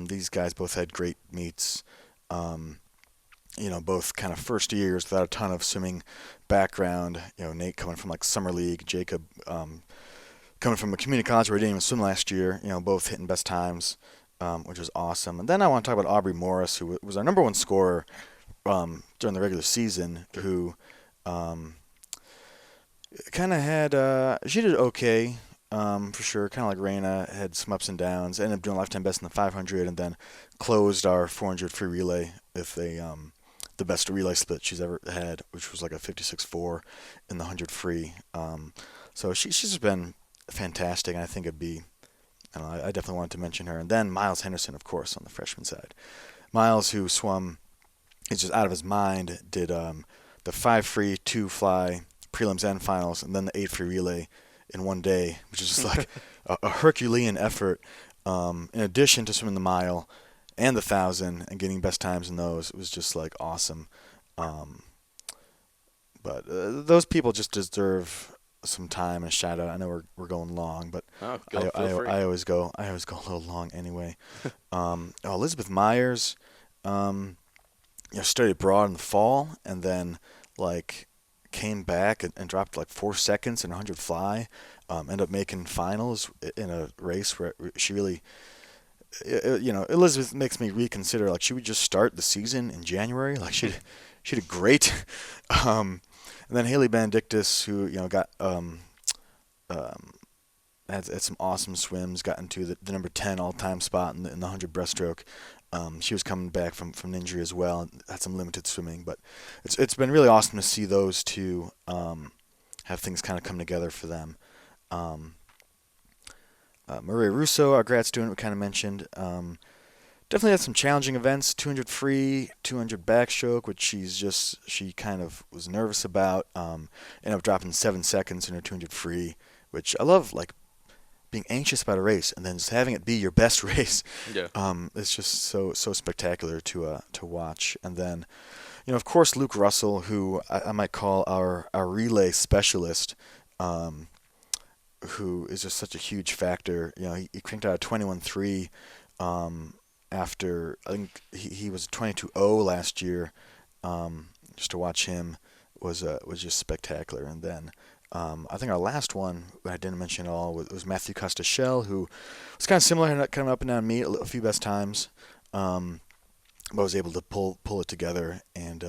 These guys both had great meets. Both kind of first years without a ton of swimming background. Nate coming from like summer league, Jacob coming from a community college where he didn't even swim last year. Both hitting best times, which was awesome. And then I want to talk about Aubrey Morris, who was our number 1 scorer during the regular season. Who kind of had she did okay. For sure, kind of like Raina, had some ups and downs. Ended up doing lifetime best in the 500, and then closed our 400 free relay with the best relay split she's ever had, which was like a 56.4 in the 100 free. So she's just been fantastic, and I think it'd be, I definitely wanted to mention her. And then Miles Henderson, of course, on the freshman side. Miles, who swum, is just out of his mind, did the 5 free, 2 fly, prelims and finals, and then the 8 free relay in one day, which is just like a Herculean effort. In addition to swimming the mile and the 1,000 and getting best times in those, it was just like awesome. But those people just deserve some time and a shout out. I know we're going long, but I always go a little long anyway. Elizabeth Myers, studied abroad in the fall and then like came back and dropped like 4 seconds in 100 fly. Ended up making finals in a race where she really, Elizabeth makes me reconsider. Like, she would just start the season in January. Like, she did great. And then Haley Benedictus, who got had some awesome swims, got into the number 10 all-time spot in the 100 breaststroke. She was coming back from an injury as well, and had some limited swimming. But it's been really awesome to see those two have things kind of come together for them. Maria Russo, our grad student, we kind of mentioned. Definitely had some challenging events, 200 free, 200 backstroke, which she kind of was nervous about. Ended up dropping 7 seconds in her 200 free, which I love, like being anxious about a race and then just having it be your best race. Yeah. It's just so spectacular to watch. And then, of course, Luke Russell, who I might call our relay specialist, who is just such a huge factor. He cranked out a 21.3. After I think he was 22.0 last year. Just to watch him was just spectacular. And then I think our last one I didn't mention at all was Matthew Costachel, who was kind of similar, kind of up and down meet a few best times, but was able to pull it together and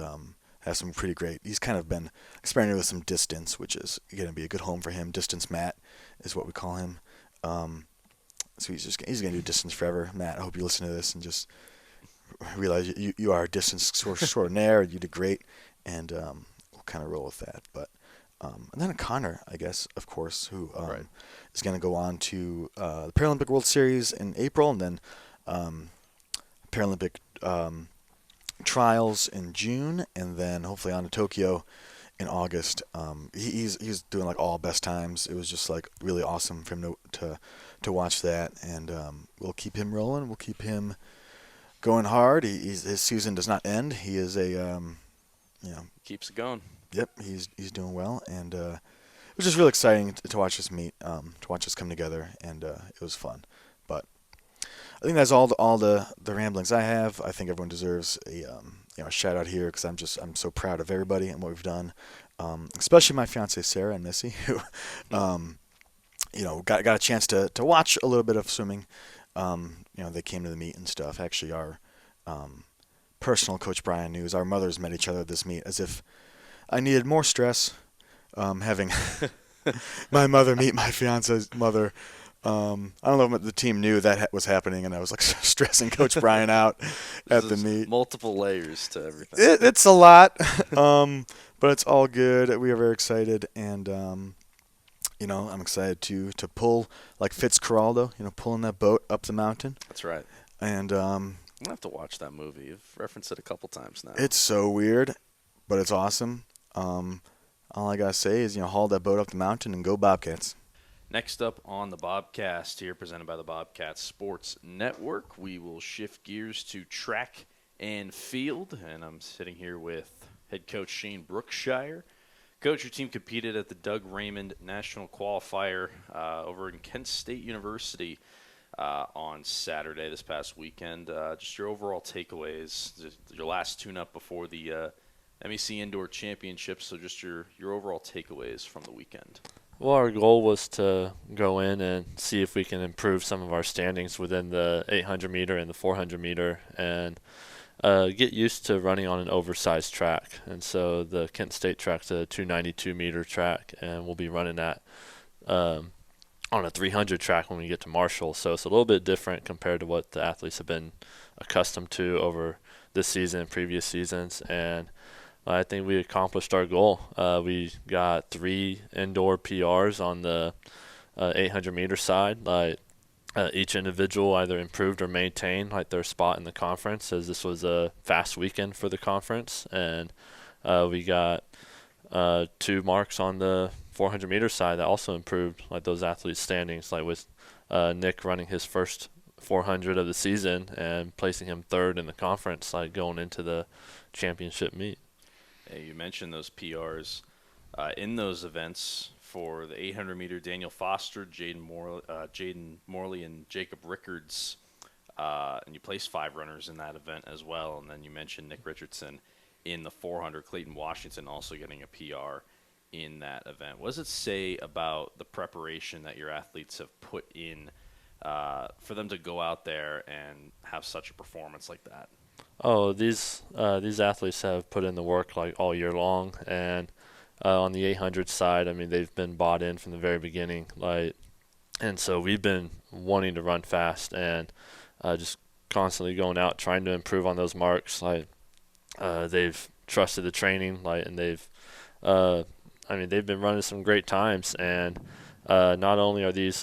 have some pretty great. He's kind of been experimenting with some distance, which is going to be a good home for him. Distance Matt is what we call him. So he's gonna do distance forever. Matt, I hope you listen to this and just realize you are a distance extraordinaire. You did great, and we'll kind of roll with that. But and then Connor, I guess, of course, who is gonna go on to the Paralympic World Series in April, and then Paralympic trials in June, and then hopefully on to Tokyo in August. He's doing like all best times. It was just like really awesome for him to watch that, and we'll keep him rolling. We'll keep him going hard. His season does not end. He is keeps it going. Yep, he's doing well, and it was just really exciting to watch us meet, to watch us come together, and it was fun. But I think that's all the ramblings I have. I think everyone deserves a shout out here because I'm so proud of everybody and what we've done, especially my fiance Sarah and Missy, who got a chance to watch a little bit of swimming. They came to the meet and stuff. Actually, our personal coach Brian News, our mothers met each other at this meet, as if I needed more stress having my mother meet my fiance's mother. I don't know if the team knew that was happening, and I was like stressing Coach Brian out at the meet. Multiple layers to everything. It's a lot, but it's all good. We are very excited, and I'm excited to pull like Fitzcarraldo, pulling that boat up the mountain. That's right. And I'm gonna have to watch that movie. You've referenced it a couple times now. It's so weird, but it's awesome. All I gotta say is haul that boat up the mountain and go Bobcats. Next up on the Bobcast here, presented by the Bobcats Sports Network, we will shift gears to track and field, and I'm sitting here with head coach Shane Brookshire. Coach, your team competed at the Doug Raymond National Qualifier over in Kent State University on Saturday this past weekend. Just your overall takeaways, your last tune-up before the MEC Indoor Championship, so just your overall takeaways from the weekend. Well, our goal was to go in and see if we can improve some of our standings within the 800 meter and the 400 meter and get used to running on an oversized track. And so the Kent State track's a 292 meter track, and we'll be running that on a 300 track when we get to Marshall. So it's a little bit different compared to what the athletes have been accustomed to over this season and previous seasons. And I think we accomplished our goal. We got 3 indoor PRs on the 800 meter side. Each individual either improved or maintained their spot in the conference, as this was a fast weekend for the conference. And we got 2 marks on the 400 meter side that also improved those athletes' standings, with Nick running his first 400 of the season and placing him 3rd in the conference, going into the championship meet. Hey, you mentioned those PRs in those events for the 800 meter. Daniel Foster, Jaden Morley, and Jacob Rickards, and you placed 5 runners in that event as well. And then you mentioned Nick Richardson in the 400. Clayton Washington also getting a PR in that event. What does it say about the preparation that your athletes have put in for them to go out there and have such a performance like that? Oh, these athletes have put in the work all year long, and on the 800 side, they've been bought in from the very beginning, and so we've been wanting to run fast and just constantly going out trying to improve on those marks. They've trusted the training, and they've been running some great times, and not only are these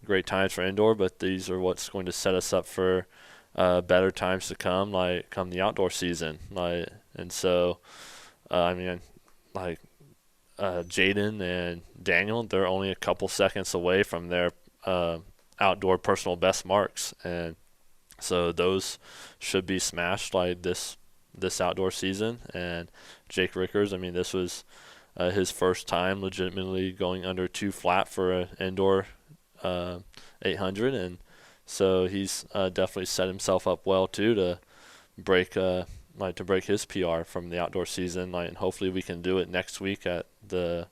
great times for indoor, but these are what's going to set us up for better times to come, like come the outdoor season. And so, I mean, like Jaden and Daniel, they're only a couple seconds away from their outdoor personal best marks, and so those should be smashed like this outdoor season. And Jake Rickers, I mean, this was his first time legitimately going under 2 flat for an indoor 800, and so he's definitely set himself up well too to break his PR from the outdoor season. And hopefully we can do it next week at the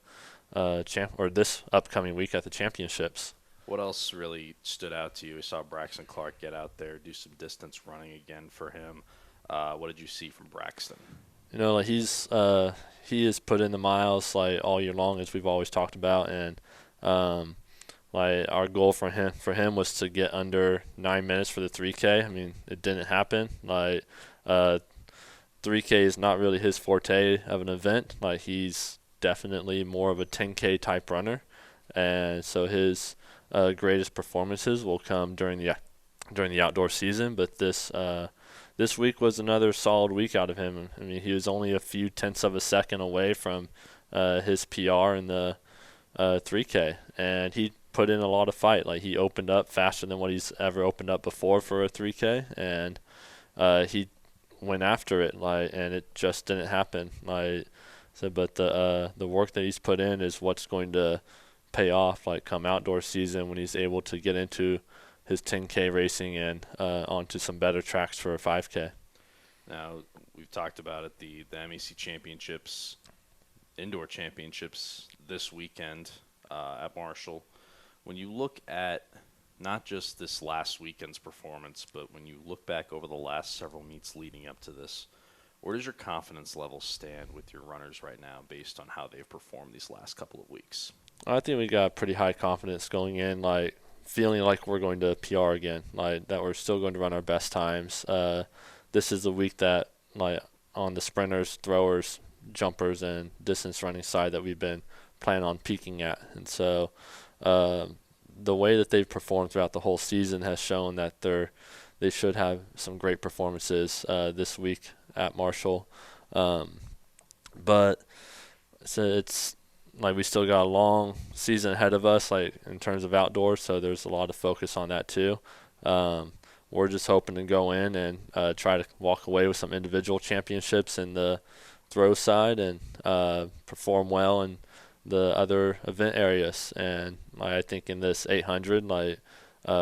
this upcoming week at the championships. What else really stood out to you? We saw Braxton Clark get out there, do some distance running again for him. What did you see from Braxton? Like he has put in the miles like all year long, as we've always talked about, and like our goal for him was to get under 9 minutes for the 3K. I mean, it didn't happen. 3K is not really his forte of an event. Like he's definitely more of a 10K type runner, and so his greatest performances will come during the outdoor season. But this week was another solid week out of him. I mean, he was only a few tenths of a second away from his PR in the 3K, and he put in a lot of fight. Like he opened up faster than what he's ever opened up before for a 3K, and he went after it. And it just didn't happen. But the work that he's put in is what's going to pay off. Come outdoor season when he's able to get into his 10K racing and onto some better tracks for a 5K. Now, we've talked about it, the MEC Championships, Indoor Championships this weekend at Marshall. When you look at not just this last weekend's performance, but when you look back over the last several meets leading up to this, where does your confidence level stand with your runners right now based on how they've performed these last couple of weeks? I think we got pretty high confidence going in, feeling like we're going to PR again, that we're still going to run our best times. This is the week that, on the sprinters, throwers, jumpers, and distance running side that we've been planning on peaking at. And so the way that they've performed throughout the whole season has shown that they should have some great performances this week at Marshall. But it's we still got a long season ahead of us, in terms of outdoors, so there's a lot of focus on that too. We're just hoping to go in and try to walk away with some individual championships in the throw side and perform well in the other event areas. And I think in this 800,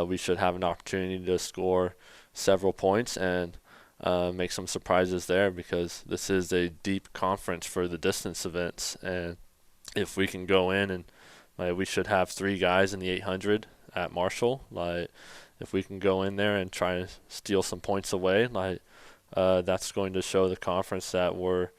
we should have an opportunity to score several points and make some surprises there, because this is a deep conference for the distance events. And if we can go in and we should have 3 guys in the 800 at Marshall. If we can go in there and try to steal some points away, that's going to show the conference that we're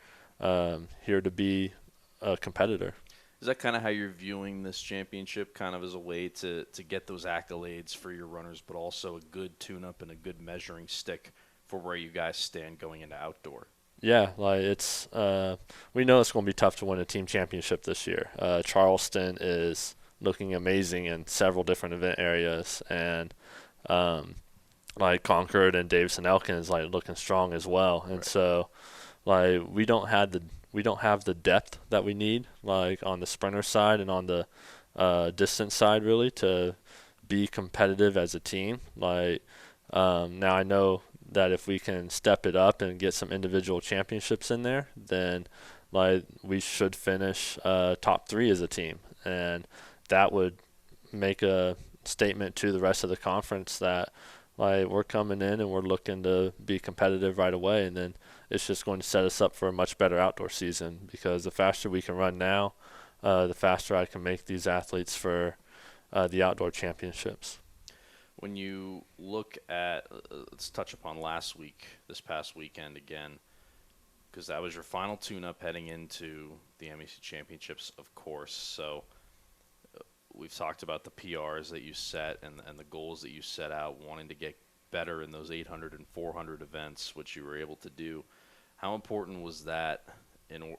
here to be a competitor. Is that kind of how you're viewing this championship, kind of as a way to get those accolades for your runners, but also a good tune-up and a good measuring stick for where you guys stand going into outdoor? Yeah, it's we know it's going to be tough to win a team championship this year. Charleston is looking amazing in several different event areas, and Concord and Davidson-Elkin is looking strong as well. And so we don't have the depth that we need on the sprinter side and on the distance side really to be competitive as a team. Now I know that if we can step it up and get some individual championships in there, then we should finish top 3 as a team, and that would make a statement to the rest of the conference that we're coming in and we're looking to be competitive right away. And then it's just going to set us up for a much better outdoor season, because the faster we can run now, the faster I can make these athletes for the outdoor championships. When you look at, let's touch upon this past weekend again, because that was your final tune-up heading into the MEC Championships, of course. So we've talked about the PRs that you set and the goals that you set out, wanting to get better in those 800 and 400 events, which you were able to do. How important was that in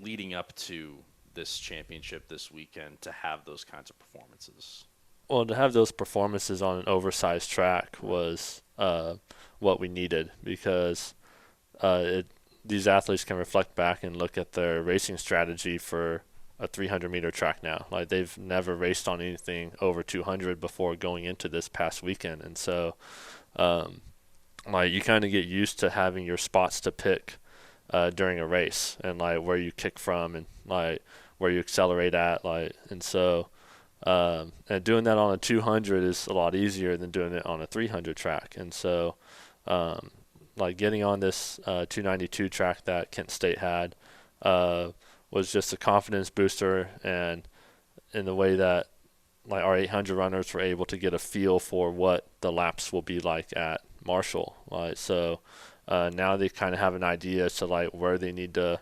leading up to this championship this weekend to have those kinds of performances? Well, to have those performances on an oversized track was what we needed, because these athletes can reflect back and look at their racing strategy for a 300-meter track now. Like, they've never raced on anything over 200 before going into this past weekend. And so, like, you kind of get used to having your spots to pick during a race, and, like, where you kick from and, like, where you accelerate at. Like, and so, and doing that on a 200 is a lot easier than doing it on a 300 track. And so, like, getting on this 292 track that Kent State had was just a confidence booster, and in the way that, like, our 800 runners were able to get a feel for what the laps will be like at Marshall. Like, so now they kind of have an idea as to, like, where they need to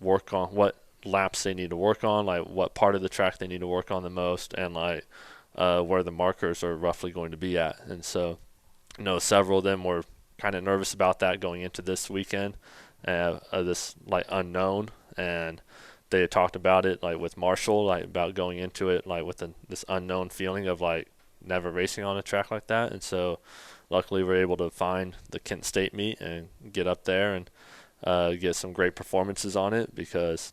work on, what laps they need to work on, like what part of the track they need to work on the most, and like where the markers are roughly going to be at. And so, you know, several of them were kind of nervous about that going into this weekend, this like unknown, and they had talked about it like with Marshall, like about going into it like with this unknown feeling of like never racing on a track like that. And so luckily we're able to find the Kent State meet and get up there and get some great performances on it, because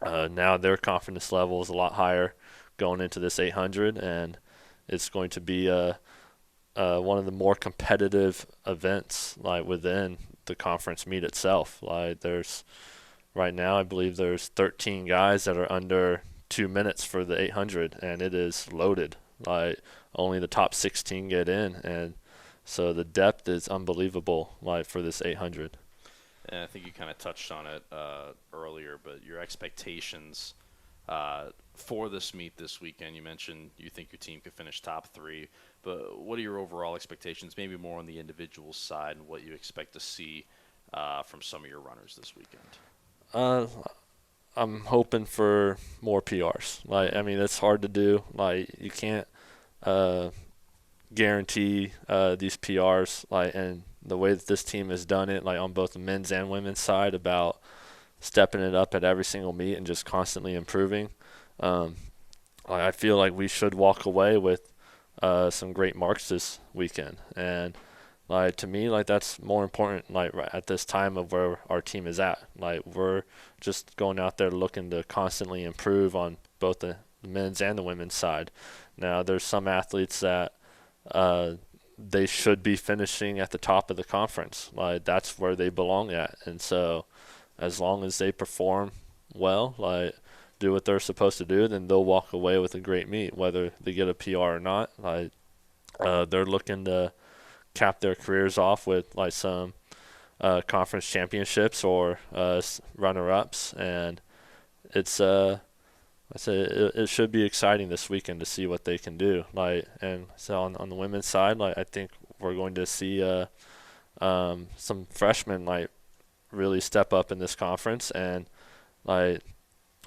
now their confidence level is a lot higher going into this 800, and it's going to be one of the more competitive events like within the conference meet itself. Like, there's right now, I believe there's 13 guys that are under 2 minutes for the 800, and it is loaded. Like, only the top 16 get in, and so the depth is unbelievable, like, for this 800. And I think you kind of touched on it earlier, but your expectations for this meet this weekend, you mentioned you think your team could finish top 3, but what are your overall expectations, maybe more on the individual side, and what you expect to see from some of your runners this weekend? I'm hoping for more PRs. Like, I mean, it's hard to do. Like, you can't guarantee these PRs, like, and the way that this team has done it, like on both the men's and women's side, about stepping it up at every single meet and just constantly improving. I feel like we should walk away with some great marks this weekend, and like, to me, like, that's more important, like, right at this time of where our team is at. Like, we're just going out there looking to constantly improve on both the men's and the women's side. Now, there's some athletes that they should be finishing at the top of the conference. Like, that's where they belong at. And so as long as they perform well, like, do what they're supposed to do, then they'll walk away with a great meet, whether they get a PR or not. Like, they're looking to cap their careers off with like some conference championships or runner-ups, and it's I say it should be exciting this weekend to see what they can do. Like, and so on the women's side, like, I think we're going to see some freshmen like really step up in this conference and like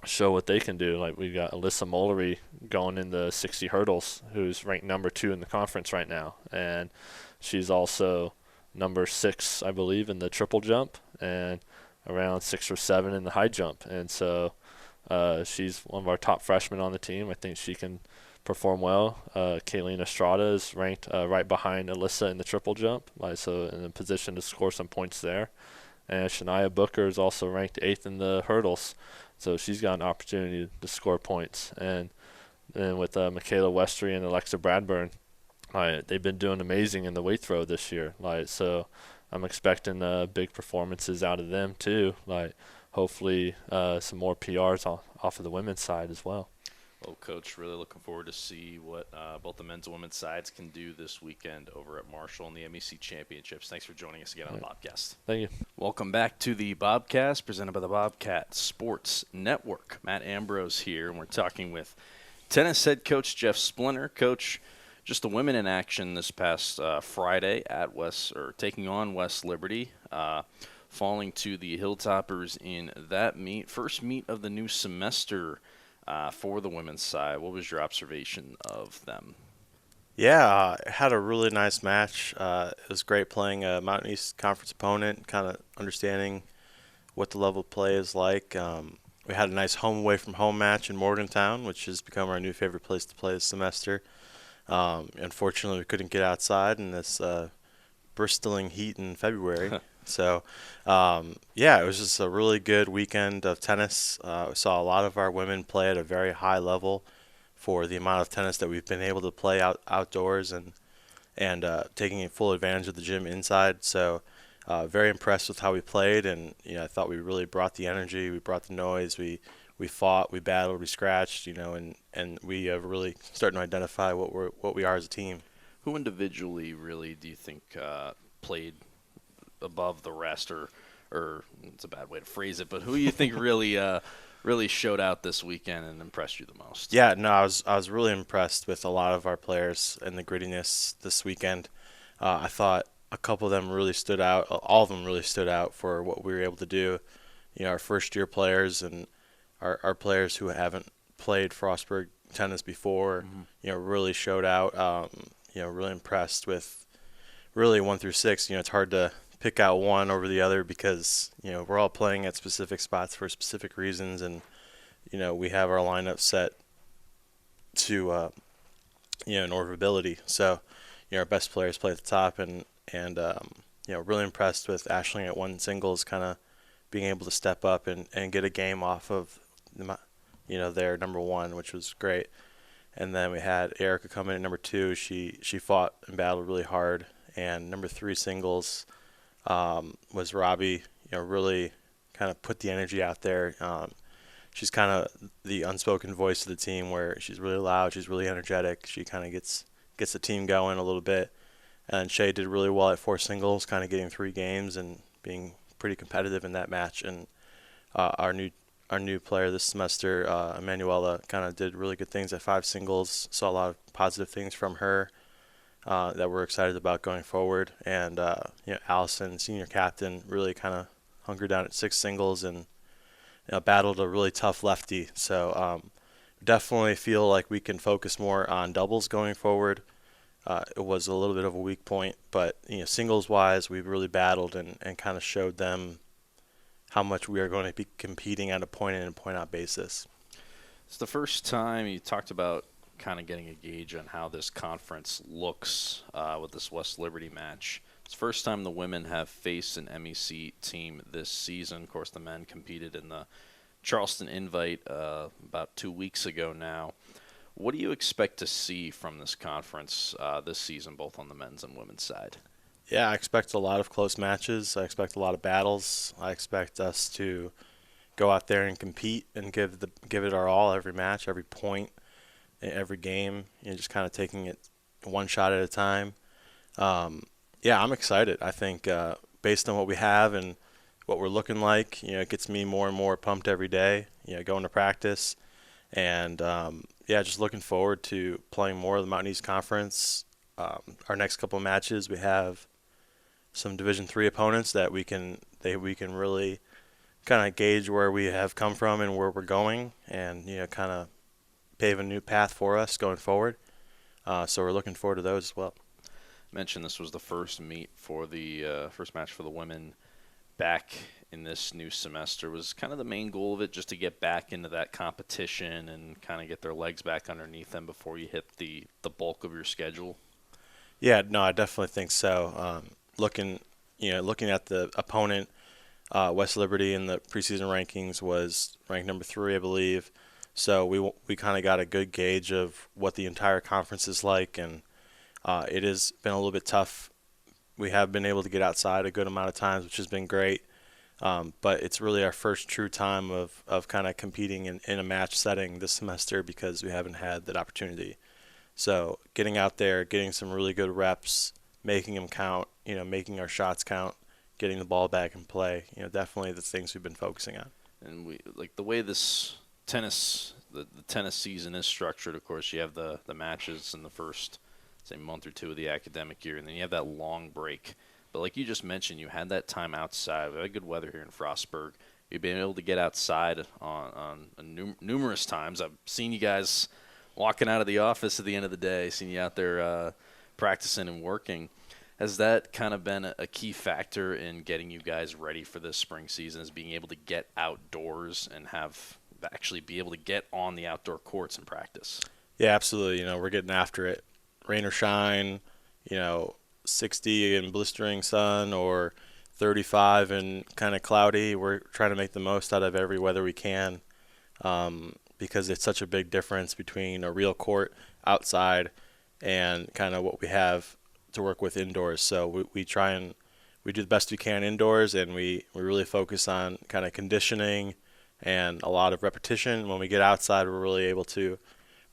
show what they can do. Like, we've got Alyssa Mullery going in the 60 hurdles, who's ranked number 2 in the conference right now, and she's also number 6, I believe, in the triple jump, and around 6 or 7 in the high jump. And so she's one of our top freshmen on the team. I think she can perform well. Kayleen Estrada is ranked right behind Alyssa in the triple jump, so in a position to score some points there. And Shania Booker is also ranked 8th in the hurdles, so she's got an opportunity to score points. And then with Michaela Westry and Alexa Bradburn, they've been doing amazing in the weight throw this year. So I'm expecting big performances out of them too. Hopefully some more PRs off of the women's side as well. Well, Coach, really looking forward to see what both the men's and women's sides can do this weekend over at Marshall in the MEC Championships. Thanks for joining us again on the Bobcast. Thank you. Welcome back to the Bobcast, presented by the Bobcat Sports Network. Matt Ambrose here, and we're talking with tennis head coach Jeff Splinter. Coach, just the women in action this past Friday at taking on West Liberty, falling to the Hilltoppers in that meet. First meet of the new semester for the women's side. What was your observation of them? Yeah, had a really nice match. It was great playing a Mountain East Conference opponent, kind of understanding what the level of play is like. We had a nice home away from home match in Morgantown, which has become our new favorite place to play this semester. Unfortunately, we couldn't get outside in this bristoling heat in February. So, yeah, it was just a really good weekend of tennis. We saw a lot of our women play at a very high level for the amount of tennis that we've been able to play outdoors and taking full advantage of the gym inside. So, very impressed with how we played, and I thought we really brought the energy, we brought the noise, we fought, we battled, we scratched, and we are really starting to identify what we are as a team. Who individually really do you think played above the rest, or it's a bad way to phrase it, but who do you think really showed out this weekend and impressed you the most? Yeah, no, I was really impressed with a lot of our players and the grittiness this weekend. I thought a couple of them really stood out. All of them really stood out for what we were able to do. Our first-year players and our players who haven't played Frostburg tennis before, really showed out. Really impressed with really 1 through 6. It's hard to pick out one over the other because we're all playing at specific spots for specific reasons, and we have our lineup set to in order of ability. So our best players play at the top, and really impressed with Aisling at one singles, kind of being able to step up and get a game off of their number one, which was great. And then we had Erica come in at number 2. She fought and battled really hard. And number 3 singles was Robbie. Really kind of put the energy out there. She's kind of the unspoken voice of the team, where she's really loud, she's really energetic. She kind of gets the team going a little bit. And Shay did really well at 4 singles, kind of getting 3 games and being pretty competitive in that match. And our new player this semester, Emanuela, kind of did really good things at 5 singles. Saw a lot of positive things from her that we're excited about going forward. And Allison, senior captain, really kind of hunkered down at 6 singles and battled a really tough lefty. So definitely feel like we can focus more on doubles going forward. It was a little bit of a weak point, but singles-wise, we really battled and kind of showed them how much we are going to be competing at a point-in and point-out basis. It's the first time you talked about kind of getting a gauge on how this conference looks with this West Liberty match. It's the first time the women have faced an MEC team this season. Of course, the men competed in the Charleston Invite about 2 weeks ago now. What do you expect to see from this conference this season, both on the men's and women's side? Yeah, I expect a lot of close matches. I expect a lot of battles. I expect us to go out there and compete and give it our all every match, every point, every game. Just kind of taking it one shot at a time. Yeah, I'm excited. I think based on what we have and what we're looking like, it gets me more and more pumped every day. Going to practice, and just looking forward to playing more of the Mountain East Conference. Our next couple of matches, we have some Division III opponents that we can really kind of gauge where we have come from and where we're going, and kind of pave a new path for us going forward. So we're looking forward to those as well. Mentioned this was the first meet for the first match for the women back in this new semester. Was kind of the main goal of it just to get back into that competition and kind of get their legs back underneath them before you hit the bulk of your schedule? Yeah, no, I definitely think so. Looking at the opponent, West Liberty in the preseason rankings was ranked number 3, I believe. So we kind of got a good gauge of what the entire conference is like, and it has been a little bit tough. We have been able to get outside a good amount of times, which has been great. But it's really our first true time of kind of competing in a match setting this semester because we haven't had that opportunity. So getting out there, getting some really good reps, making them count, making our shots count, getting the ball back in play, definitely the things we've been focusing on. And we like the way this tennis, the tennis season is structured. Of course, you have the matches in the first, say, month or 2 of the academic year, and then you have that long break. But like you just mentioned, you had that time outside. We had good weather here in Frostburg. You've been able to get outside on numerous times. I've seen you guys walking out of the office at the end of the day, seen you out there practicing and working. Has that kind of been a key factor in getting you guys ready for this spring season, is being able to get outdoors and actually be able to get on the outdoor courts and practice? Yeah, absolutely. We're getting after it. Rain or shine, 60 and blistering sun or 35 and kind of cloudy. We're trying to make the most out of every weather we can, because it's such a big difference between a real court outside and kind of what we have to work with indoors. So we try and we do the best we can indoors, and we really focus on kind of conditioning and a lot of repetition. When we get outside, we're really able to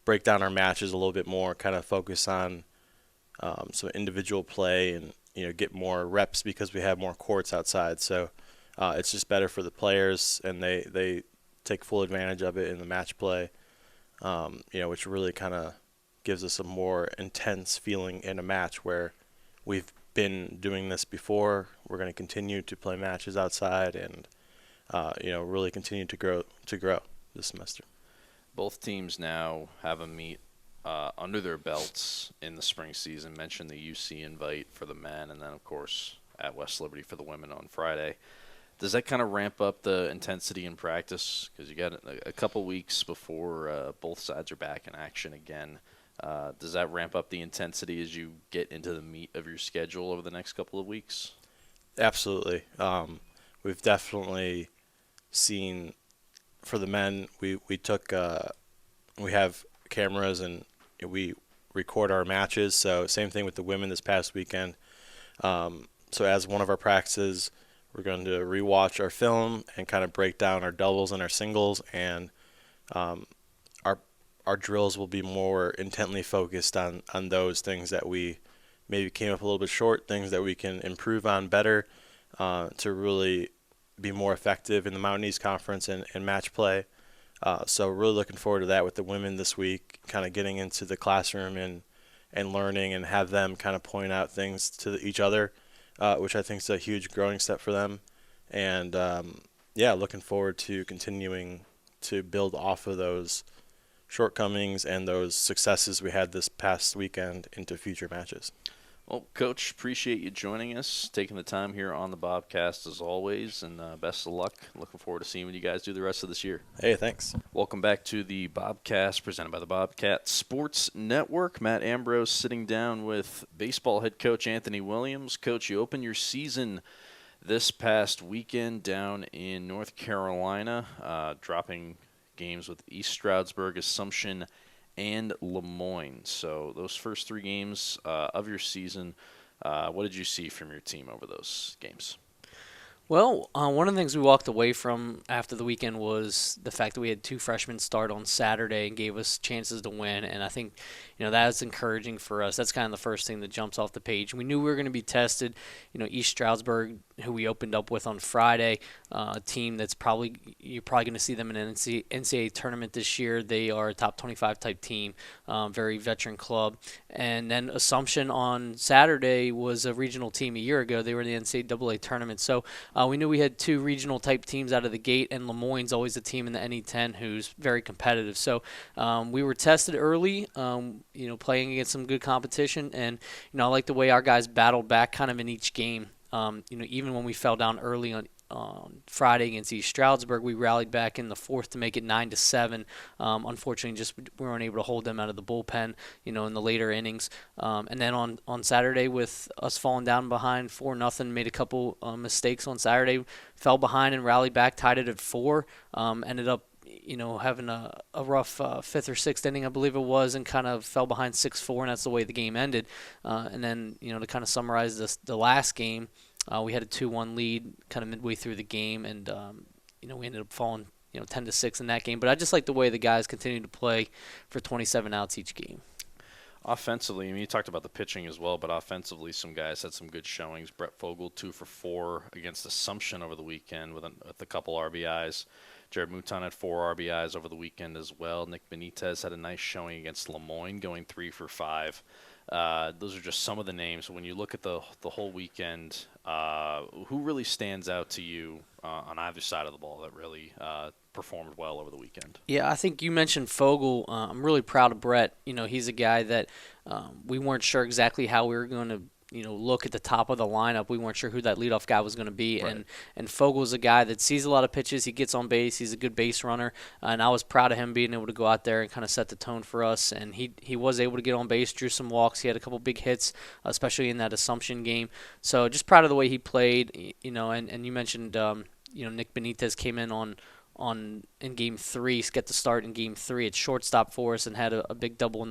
break down our matches a little bit more, kind of focus on some individual play, and get more reps because we have more courts outside. So it's just better for the players, and they take full advantage of it in the match play, which really kind of gives us a more intense feeling in a match where we've been doing this before. We're going to continue to play matches outside and really continue to grow this semester. Both teams now have a meet under their belts in the spring season. Mentioned the UC invite for the men, and then, of course, at West Liberty for the women on Friday. Does that kind of ramp up the intensity in practice? Because you got a couple weeks before both sides are back in action again. Does that ramp up the intensity as you get into the meat of your schedule over the next couple of weeks? Absolutely. We've definitely seen, for the men, we have cameras and we record our matches. So same thing with the women this past weekend. So as one of our practices, we're going to rewatch our film and kind of break down our doubles and our singles, and our drills will be more intently focused on those things that we maybe came up a little bit short, things that we can improve on better to really be more effective in the Mountain East Conference and match play. So really looking forward to that with the women this week, kind of getting into the classroom and learning, and have them kind of point out things to each other, which I think is a huge growing step for them. And looking forward to continuing to build off of those shortcomings and those successes we had this past weekend into future matches. Well, Coach, appreciate you joining us, taking the time here on the Bobcast as always, and best of luck. Looking forward to seeing what you guys do the rest of this year. Hey, thanks. Welcome back to the Bobcast, presented by the Bobcat Sports Network. Matt Ambrose sitting down with baseball head coach Anthony Williams. Coach, you opened your season this past weekend down in North Carolina, dropping games with East Stroudsburg, Assumption, and Lemoyne. So those first three games of your season, what did you see from your team over those games? Well, one of the things we walked away from after the weekend was the fact that we had two freshmen start on Saturday and gave us chances to win, and I think that was encouraging for us. That's kind of the first thing that jumps off the page. We knew we were going to be tested. East Stroudsburg, who we opened up with on Friday, a team that's you're probably going to see them in an NCAA tournament this year. They are a top 25 type team, very veteran club. And then Assumption on Saturday was a regional team a year ago. They were in the NCAA tournament. So we knew we had two regional type teams out of the gate, and Lemoyne's always a team in the NE10 who's very competitive. So we were tested early, playing against some good competition, and I like the way our guys battled back kind of in each game. Even when we fell down early on Friday against East Stroudsburg, we rallied back in the fourth to make it 9-7. Unfortunately, just we weren't able to hold them out of the bullpen, in the later innings. And then on Saturday, with us falling down behind 4-0, made a couple mistakes on Saturday, fell behind and rallied back, tied it at 4. Ended up having a rough fifth or sixth inning, I believe it was, and kind of fell behind 6-4, and that's the way the game ended. And then, to kind of summarize the last game, we had a 2-1 lead kind of midway through the game, and, we ended up falling, 10-6 in that game. But I just like the way the guys continue to play for 27 outs each game. Offensively, you talked about the pitching as well, but offensively, some guys had some good showings. Brett Fogel, 2 for 4 against Assumption over the weekend with a couple RBIs. Jared Mouton had 4 RBIs over the weekend as well. Nick Benitez had a nice showing against Lemoyne, going 3 for 5. Those are just some of the names. When you look at the whole weekend, who really stands out to you on either side of the ball that really performed well over the weekend? Yeah, I think you mentioned Fogel. I'm really proud of Brett. He's a guy that we weren't sure exactly how we were going to look at the top of the lineup, we weren't sure who that leadoff guy was going to be. Right. And Fogel's a guy that sees a lot of pitches. He gets on base. He's a good base runner. And I was proud of him being able to go out there and kind of set the tone for us. And he was able to get on base, drew some walks. He had a couple big hits, especially in that Assumption game. So just proud of the way he played. And you mentioned Nick Benitez came in in Game 3, get the start in Game 3 at shortstop for us and had a big double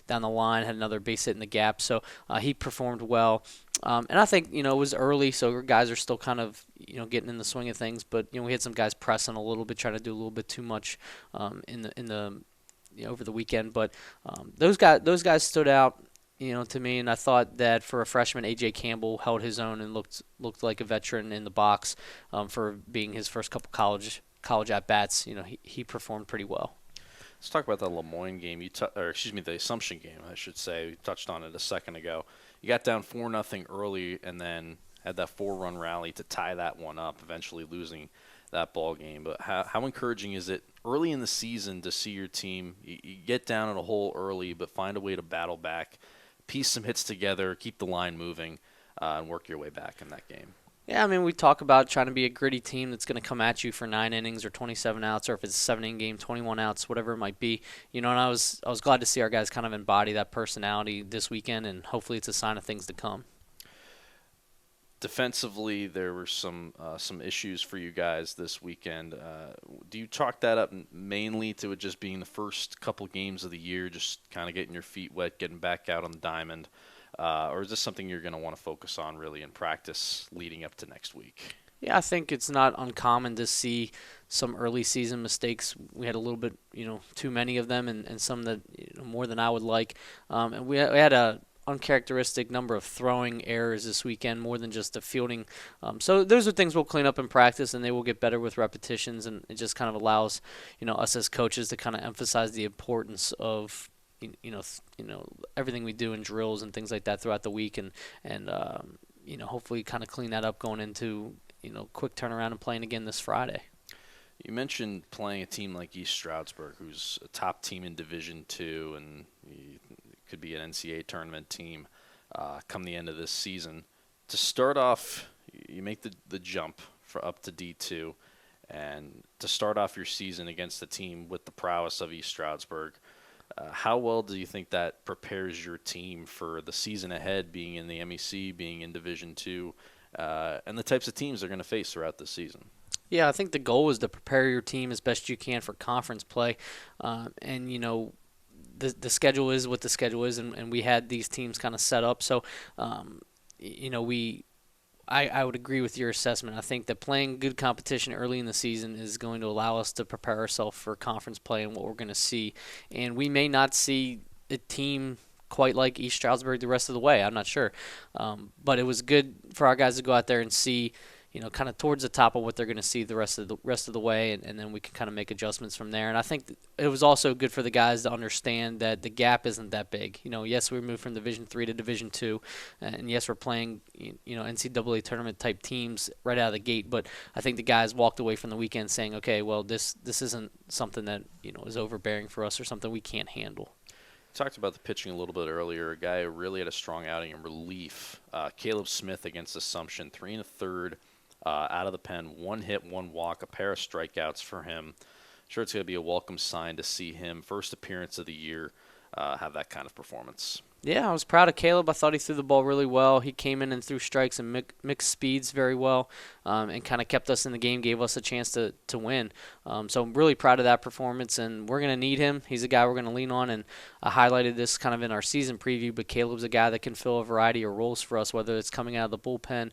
down the line, had another base hit in the gap. So he performed well. And I think, it was early, so guys are still kind of, getting in the swing of things. But, we had some guys pressing a little bit, trying to do a little bit too much over the weekend. But those guys stood out, to me. And I thought that for a freshman, A.J. Campbell held his own and looked like a veteran in the box for being his first couple college at bats. He performed pretty well. Let's talk about the Lemoyne game. The Assumption game, I should say. We touched on it a second ago. You got down 4-0 early, and then had that 4-run rally to tie that one up, eventually losing that ball game. But how encouraging is it early in the season to see your team? You get down in a hole early, but find a way to battle back, piece some hits together, keep the line moving, and work your way back in that game. Yeah, I mean, we talk about trying to be a gritty team that's going to come at you for 9 innings or 27 outs, or if it's a 7-inning game, 21 outs, whatever it might be. And I was glad to see our guys kind of embody that personality this weekend, and hopefully it's a sign of things to come. Defensively, there were some issues for you guys this weekend. Do you chalk that up mainly to it just being the first couple games of the year, just kind of getting your feet wet, getting back out on the diamond? Or is this something you're going to want to focus on really in practice leading up to next week? Yeah, I think it's not uncommon to see some early season mistakes. We had a little bit, too many of them, and some that more than I would like. And we had a uncharacteristic number of throwing errors this weekend, more than just the fielding. So those are things we'll clean up in practice, and they will get better with repetitions. And it just kind of allows, us as coaches to kind of emphasize the importance of everything we do in drills and things like that throughout the week, and hopefully kind of clean that up going into quick turnaround and playing again this Friday. You mentioned playing a team like East Stroudsburg, who's a top team in Division II, and could be an NCAA tournament team come the end of this season. To start off, you make the jump up to D2, and to start off your season against a team with the prowess of East Stroudsburg. How well do you think that prepares your team for the season ahead, being in the MEC, being in Division II, and the types of teams they're going to face throughout the season? Yeah, I think the goal is to prepare your team as best you can for conference play. And the schedule is what the schedule is, and we had these teams kind of set up. So, I would agree with your assessment. I think that playing good competition early in the season is going to allow us to prepare ourselves for conference play and what we're going to see. And we may not see a team quite like East Stroudsburg the rest of the way. I'm not sure. But it was good for our guys to go out there and see, kind of towards the top of what they're going to see the rest of the way, and then we can kind of make adjustments from there. And I think it was also good for the guys to understand that the gap isn't that big. Yes, we moved from Division III to Division II, and yes, we're playing NCAA tournament type teams right out of the gate. But I think the guys walked away from the weekend saying, okay, well, this isn't something that is overbearing for us or something we can't handle. Talked about the pitching a little bit earlier. A guy who really had a strong outing in relief. Caleb Smith against Assumption, 3 1/3. Out of the pen, 1 hit, 1 walk, a pair of strikeouts for him. Sure, it's going to be a welcome sign to see him, first appearance of the year, have that kind of performance. Yeah, I was proud of Caleb. I thought he threw the ball really well. He came in and threw strikes and mixed speeds very well, and kind of kept us in the game, gave us a chance to win. So I'm really proud of that performance, and we're going to need him. He's a guy we're going to lean on, and I highlighted this kind of in our season preview, but Caleb's a guy that can fill a variety of roles for us, whether it's coming out of the bullpen,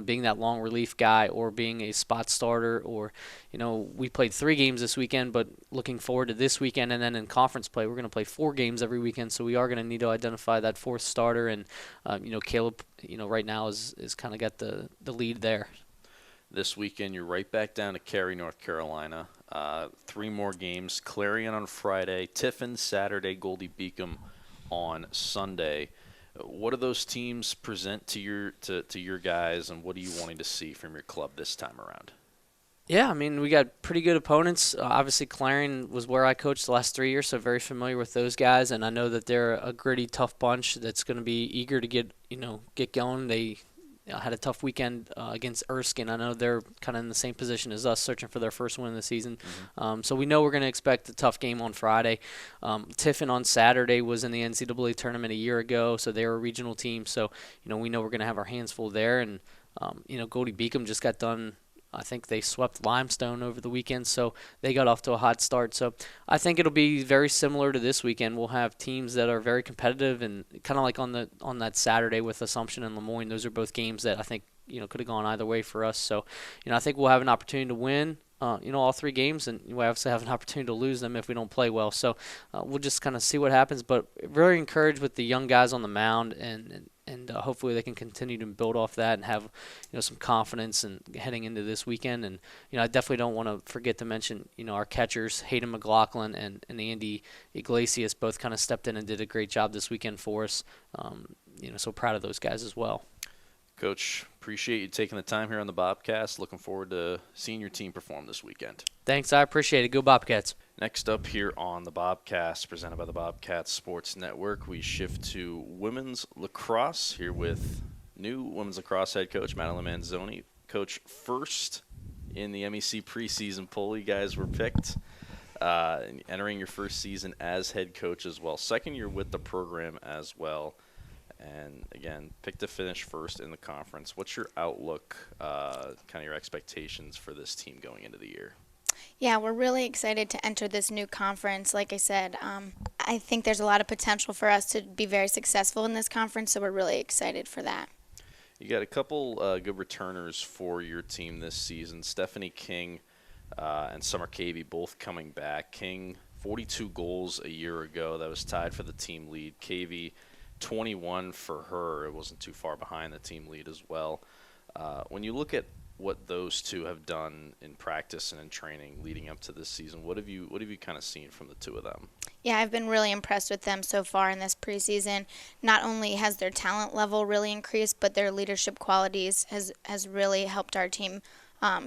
being that long relief guy, or being a spot starter, or, we played 3 games this weekend, but looking forward to this weekend, and then in conference play, we're going to play 4 games every weekend, so we are going to need to identify that 4th starter, and, Caleb, right now is kind of got the lead there. This weekend, you're right back down to Cary, North Carolina. 3 more games. Clarion on Friday, Tiffin Saturday, Goldie Beacom on Sunday. What do those teams present to your guys, and what are you wanting to see from your club this time around? Yeah, I mean, we got pretty good opponents. Obviously, Clarion was where I coached the last 3 years, so very familiar with those guys. And I know that they're a gritty, tough bunch that's going to be eager to get going. They had a tough weekend against Erskine. I know they're kind of in the same position as us, searching for their first win of the season. So we know we're going to expect a tough game on Friday. Tiffin on Saturday was in the NCAA tournament a year ago, so they're a regional team. So we know we're going to have our hands full there. And Goldie Beacom just got done. I think they swept Limestone over the weekend, so they got off to a hot start. So I think it'll be very similar to this weekend. We'll have teams that are very competitive, and kind of like on that Saturday with Assumption and Lemoyne. Those are both games that I think could have gone either way for us. So I think we'll have an opportunity to win. All 3 games, and we obviously have an opportunity to lose them if we don't play well. So we'll just kind of see what happens. But very encouraged with the young guys on the mound, and hopefully they can continue to build off that and have some confidence and heading into this weekend. And I definitely don't want to forget to mention our catchers Hayden McLaughlin and Andy Iglesias both kind of stepped in and did a great job this weekend for us. So proud of those guys as well. Coach, appreciate you taking the time here on the Bobcast. Looking forward to seeing your team perform this weekend. Thanks, I appreciate it. Go Bobcats. Next up here on the Bobcast, presented by the Bobcats Sports Network, we shift to women's lacrosse here with new women's lacrosse head coach Madeline Manzoni. Coach, first in the MEC preseason poll, you guys were picked, entering your first season as head coach as well. Second year with the program as well. And, again, picked to finish first in the conference. What's your outlook, kind of your expectations for this team going into the year? Yeah, we're really excited to enter this new conference. Like I said, I think there's a lot of potential for us to be very successful in this conference, so we're really excited for that. You got a couple good returners for your team this season. Stephanie King and Summer Cavey both coming back. King, 42 goals a year ago. That was tied for the team lead. Cavey, 21 for her. It wasn't too far behind the team lead as well. When you look at what those two have done in practice and in training leading up to this season, what have you kind of seen from the two of them? Yeah, I've been really impressed with them so far in this preseason. Not only has their talent level really increased, but their leadership qualities has really helped our team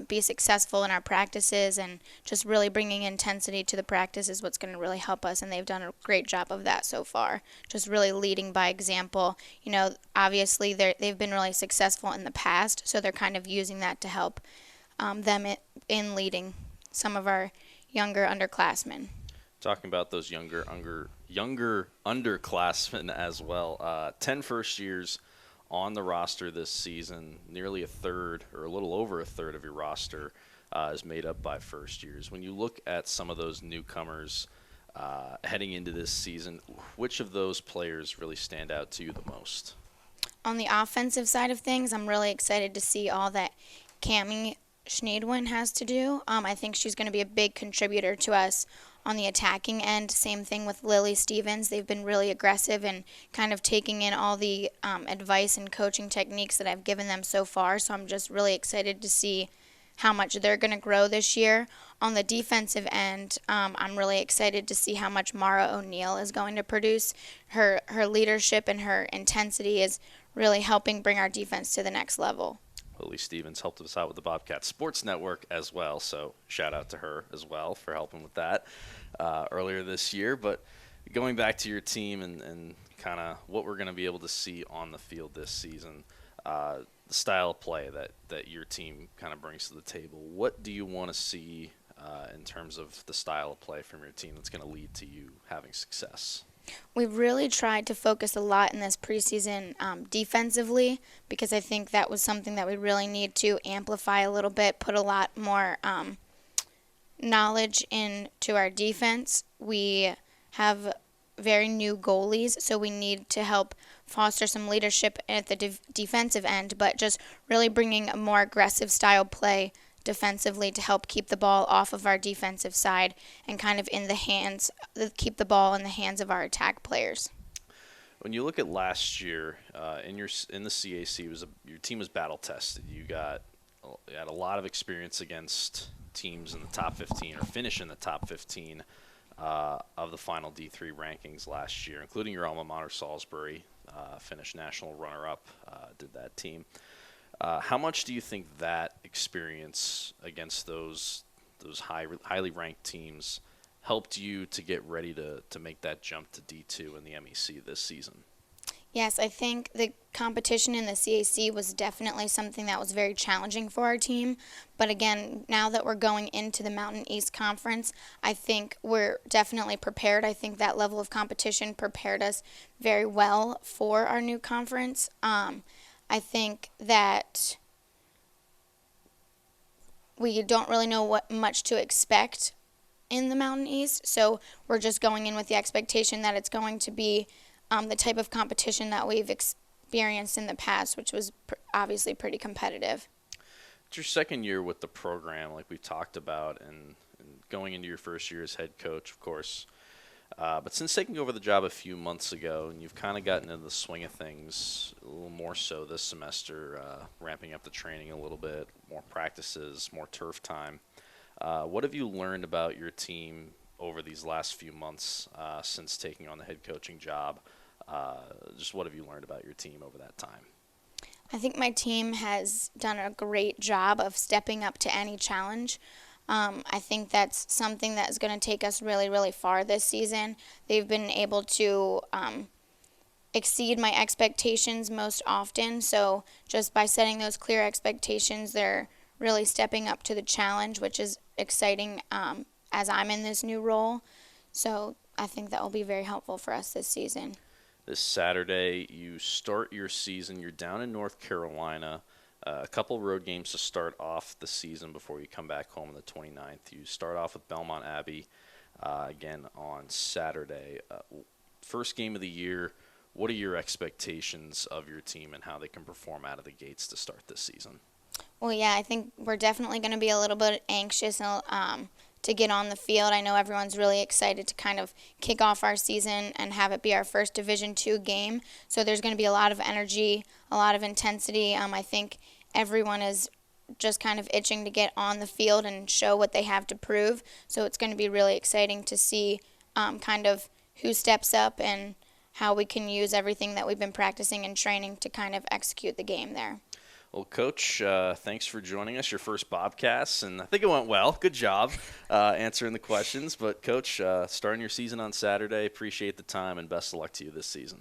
be successful in our practices, and just really bringing intensity to the practice is what's going to really help us, and they've done a great job of that so far, just really leading by example. Obviously they've been really successful in the past, so they're kind of using that to help them in leading some of our younger underclassmen. Talking about those younger underclassmen as well. 10 first years on the roster this season. Nearly a third, or a little over a third of your roster is made up by first years. When you look at some of those newcomers heading into this season, which of those players really stand out to you the most? On the offensive side of things, I'm really excited to see all that Cammie Schneidwin has to do. I think she's going to be a big contributor to us on the attacking end. Same thing with Lily Stevens. They've been really aggressive and kind of taking in all the advice and coaching techniques that I've given them so far. So I'm just really excited to see how much they're going to grow this year. On the defensive end, I'm really excited to see how much Mara O'Neill is going to produce. Her leadership and her intensity is really helping bring our defense to the next level. Lily Stevens helped us out with the Bobcat Sports Network as well, so shout out to her as well for helping with that earlier this year. But going back to your team and kind of what we're going to be able to see on the field this season, the style of play that your team kind of brings to the table, what do you want to see in terms of the style of play from your team that's going to lead to you having success? We've really tried to focus a lot in this preseason defensively, because I think that was something that we really need to amplify a little bit, put a lot more knowledge into our defense. We have very new goalies, so we need to help foster some leadership at the defensive end, but just really bringing a more aggressive style play defensively to help keep the ball off of our defensive side and kind of keep the ball in the hands of our attack players. When you look at last year in the CAC, your team was battle tested. You had a lot of experience against teams in the top 15 or finish in the top 15 of the final D3 rankings last year, including your alma mater, Salisbury, finished national runner-up, did that team. How much do you think that experience against those highly ranked teams helped you to get ready to make that jump to D2 in the MEC this season? Yes, I think the competition in the CAC was definitely something that was very challenging for our team. But again, now that we're going into the Mountain East Conference, I think we're definitely prepared. I think that level of competition prepared us very well for our new conference. I think that we don't really know what much to expect in the Mountain East, so we're just going in with the expectation that it's going to be the type of competition that we've experienced in the past, which was obviously pretty competitive. It's your second year with the program, like we talked about, and going into your first year as head coach, of course. But since taking over the job a few months ago, and you've kind of gotten into the swing of things a little more so this semester, ramping up the training a little bit, more practices, more turf time. What have you learned about your team over these last few months since taking on the head coaching job? Just what have you learned about your team over that time? I think my team has done a great job of stepping up to any challenge. I think that's something that is going to take us really, really far this season. They've been able to exceed my expectations most often, so just by setting those clear expectations, they're really stepping up to the challenge, which is exciting as I'm in this new role. So I think that will be very helpful for us this season. This Saturday, you start your season. You're down in North Carolina. A couple road games to start off the season before you come back home on the 29th. You start off with Belmont Abbey again on Saturday. First game of the year, what are your expectations of your team and how they can perform out of the gates to start this season? Well, yeah, I think we're definitely going to be a little bit anxious to get on the field. I know everyone's really excited to kind of kick off our season and have it be our first Division II game. So there's going to be a lot of energy, a lot of intensity. I think everyone is just kind of itching to get on the field and show what they have to prove. So it's going to be really exciting to see kind of who steps up and how we can use everything that we've been practicing and training to kind of execute the game there. Well, Coach, thanks for joining us, your first Bobcast, and I think it went well. Good job answering the questions. But, Coach, starting your season on Saturday, appreciate the time, and best of luck to you this season.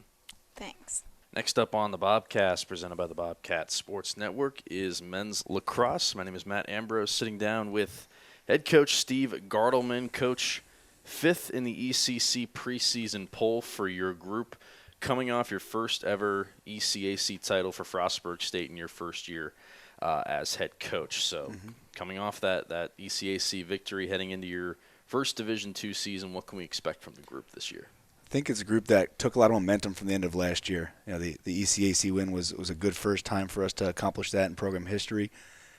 Thanks. Next up on the Bobcast, presented by the Bobcat Sports Network, is men's lacrosse. My name is Matt Ambrose, sitting down with head coach Steve Gartelman. Coach, fifth in the ECC preseason poll for your group, coming off your first ever ECAC title for Frostburg State in your first year as head coach. So coming off that ECAC victory, heading into your first Division II season, what can we expect from the group this year? I think it's a group that took a lot of momentum from the end of last year. You know, the ECAC win was a good first time for us to accomplish that in program history,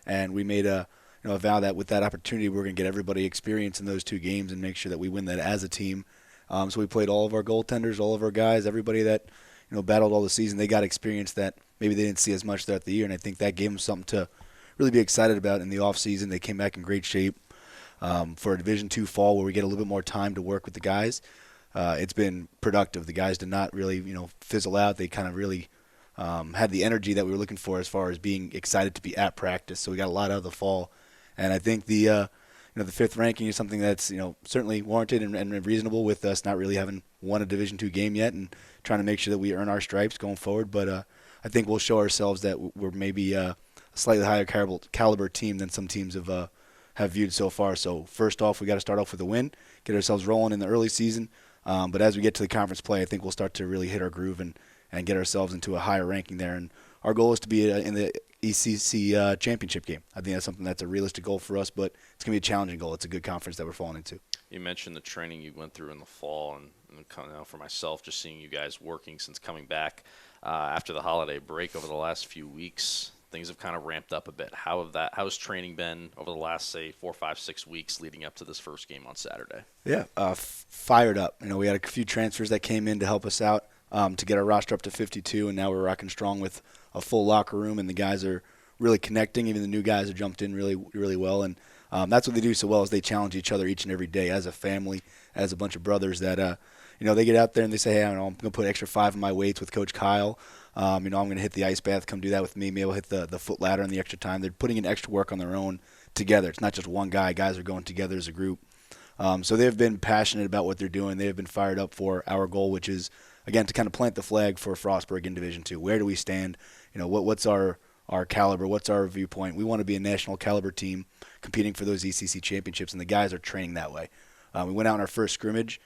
and we made a vow that with that opportunity we're going to get everybody experience in those two games and make sure that we win that as a team. So we played all of our goaltenders, all of our guys, everybody that battled all the season. They got experience that maybe they didn't see as much throughout the year, and I think that gave them something to really be excited about in the off season. They came back in great shape for a Division II fall where we get a little bit more time to work with the guys. It's been productive. The guys did not really fizzle out. They kind of really had the energy that we were looking for as far as being excited to be at practice. So we got a lot out of the fall, and I think the fifth ranking is something that's certainly warranted and reasonable with us not really having won a Division II game yet and trying to make sure that we earn our stripes going forward. But I think we'll show ourselves that we're maybe a slightly higher caliber team than some teams have viewed so far. So first off, we got to start off with a win, get ourselves rolling in the early season. But as we get to the conference play, I think we'll start to really hit our groove and get ourselves into a higher ranking there. And our goal is to be in the ECC championship game. I think that's something that's a realistic goal for us, but it's going to be a challenging goal. It's a good conference that we're falling into. You mentioned the training you went through in the fall, and for myself, just seeing you guys working since coming back after the holiday break over the last few weeks. Things have kind of ramped up a bit. How's training been over the last, say, 4, 5, 6 weeks leading up to this first game on Saturday? Yeah, fired up. We had a few transfers that came in to help us out to get our roster up to 52, and now we're rocking strong with a full locker room, and the guys are really connecting. Even the new guys have jumped in really, really well, and that's what they do so well is they challenge each other each and every day as a family, as a bunch of brothers that they get out there and they say, hey, I'm going to put extra 5 in my weights with Coach Kyle. I'm going to hit the ice bath. Come do that with me. Maybe I'll hit the foot ladder in the extra time. They're putting in extra work on their own together. It's not just one guy. Guys are going together as a group. So they've been passionate about what they're doing. They have been fired up for our goal, which is, again, to kind of plant the flag for Frostburg in Division II. Where do we stand? What's our caliber? What's our viewpoint? We want to be a national caliber team competing for those ECC championships, and the guys are training that way. We went out in our first scrimmage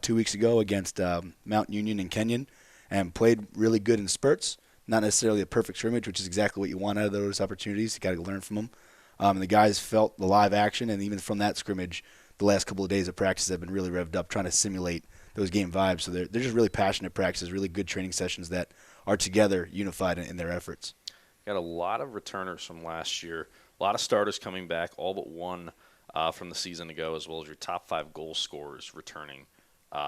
2 weeks ago against Mount Union and Kenyon and played really good in spurts. Not necessarily a perfect scrimmage, which is exactly what you want out of those opportunities. You got to learn from them. And the guys felt the live action, and even from that scrimmage, the last couple of days of practice have been really revved up, trying to simulate those game vibes. So they're just really passionate practices, really good training sessions that are together, unified in their efforts. Got a lot of returners from last year, a lot of starters coming back, all but one from the season ago, as well as your top 5 goal scorers returning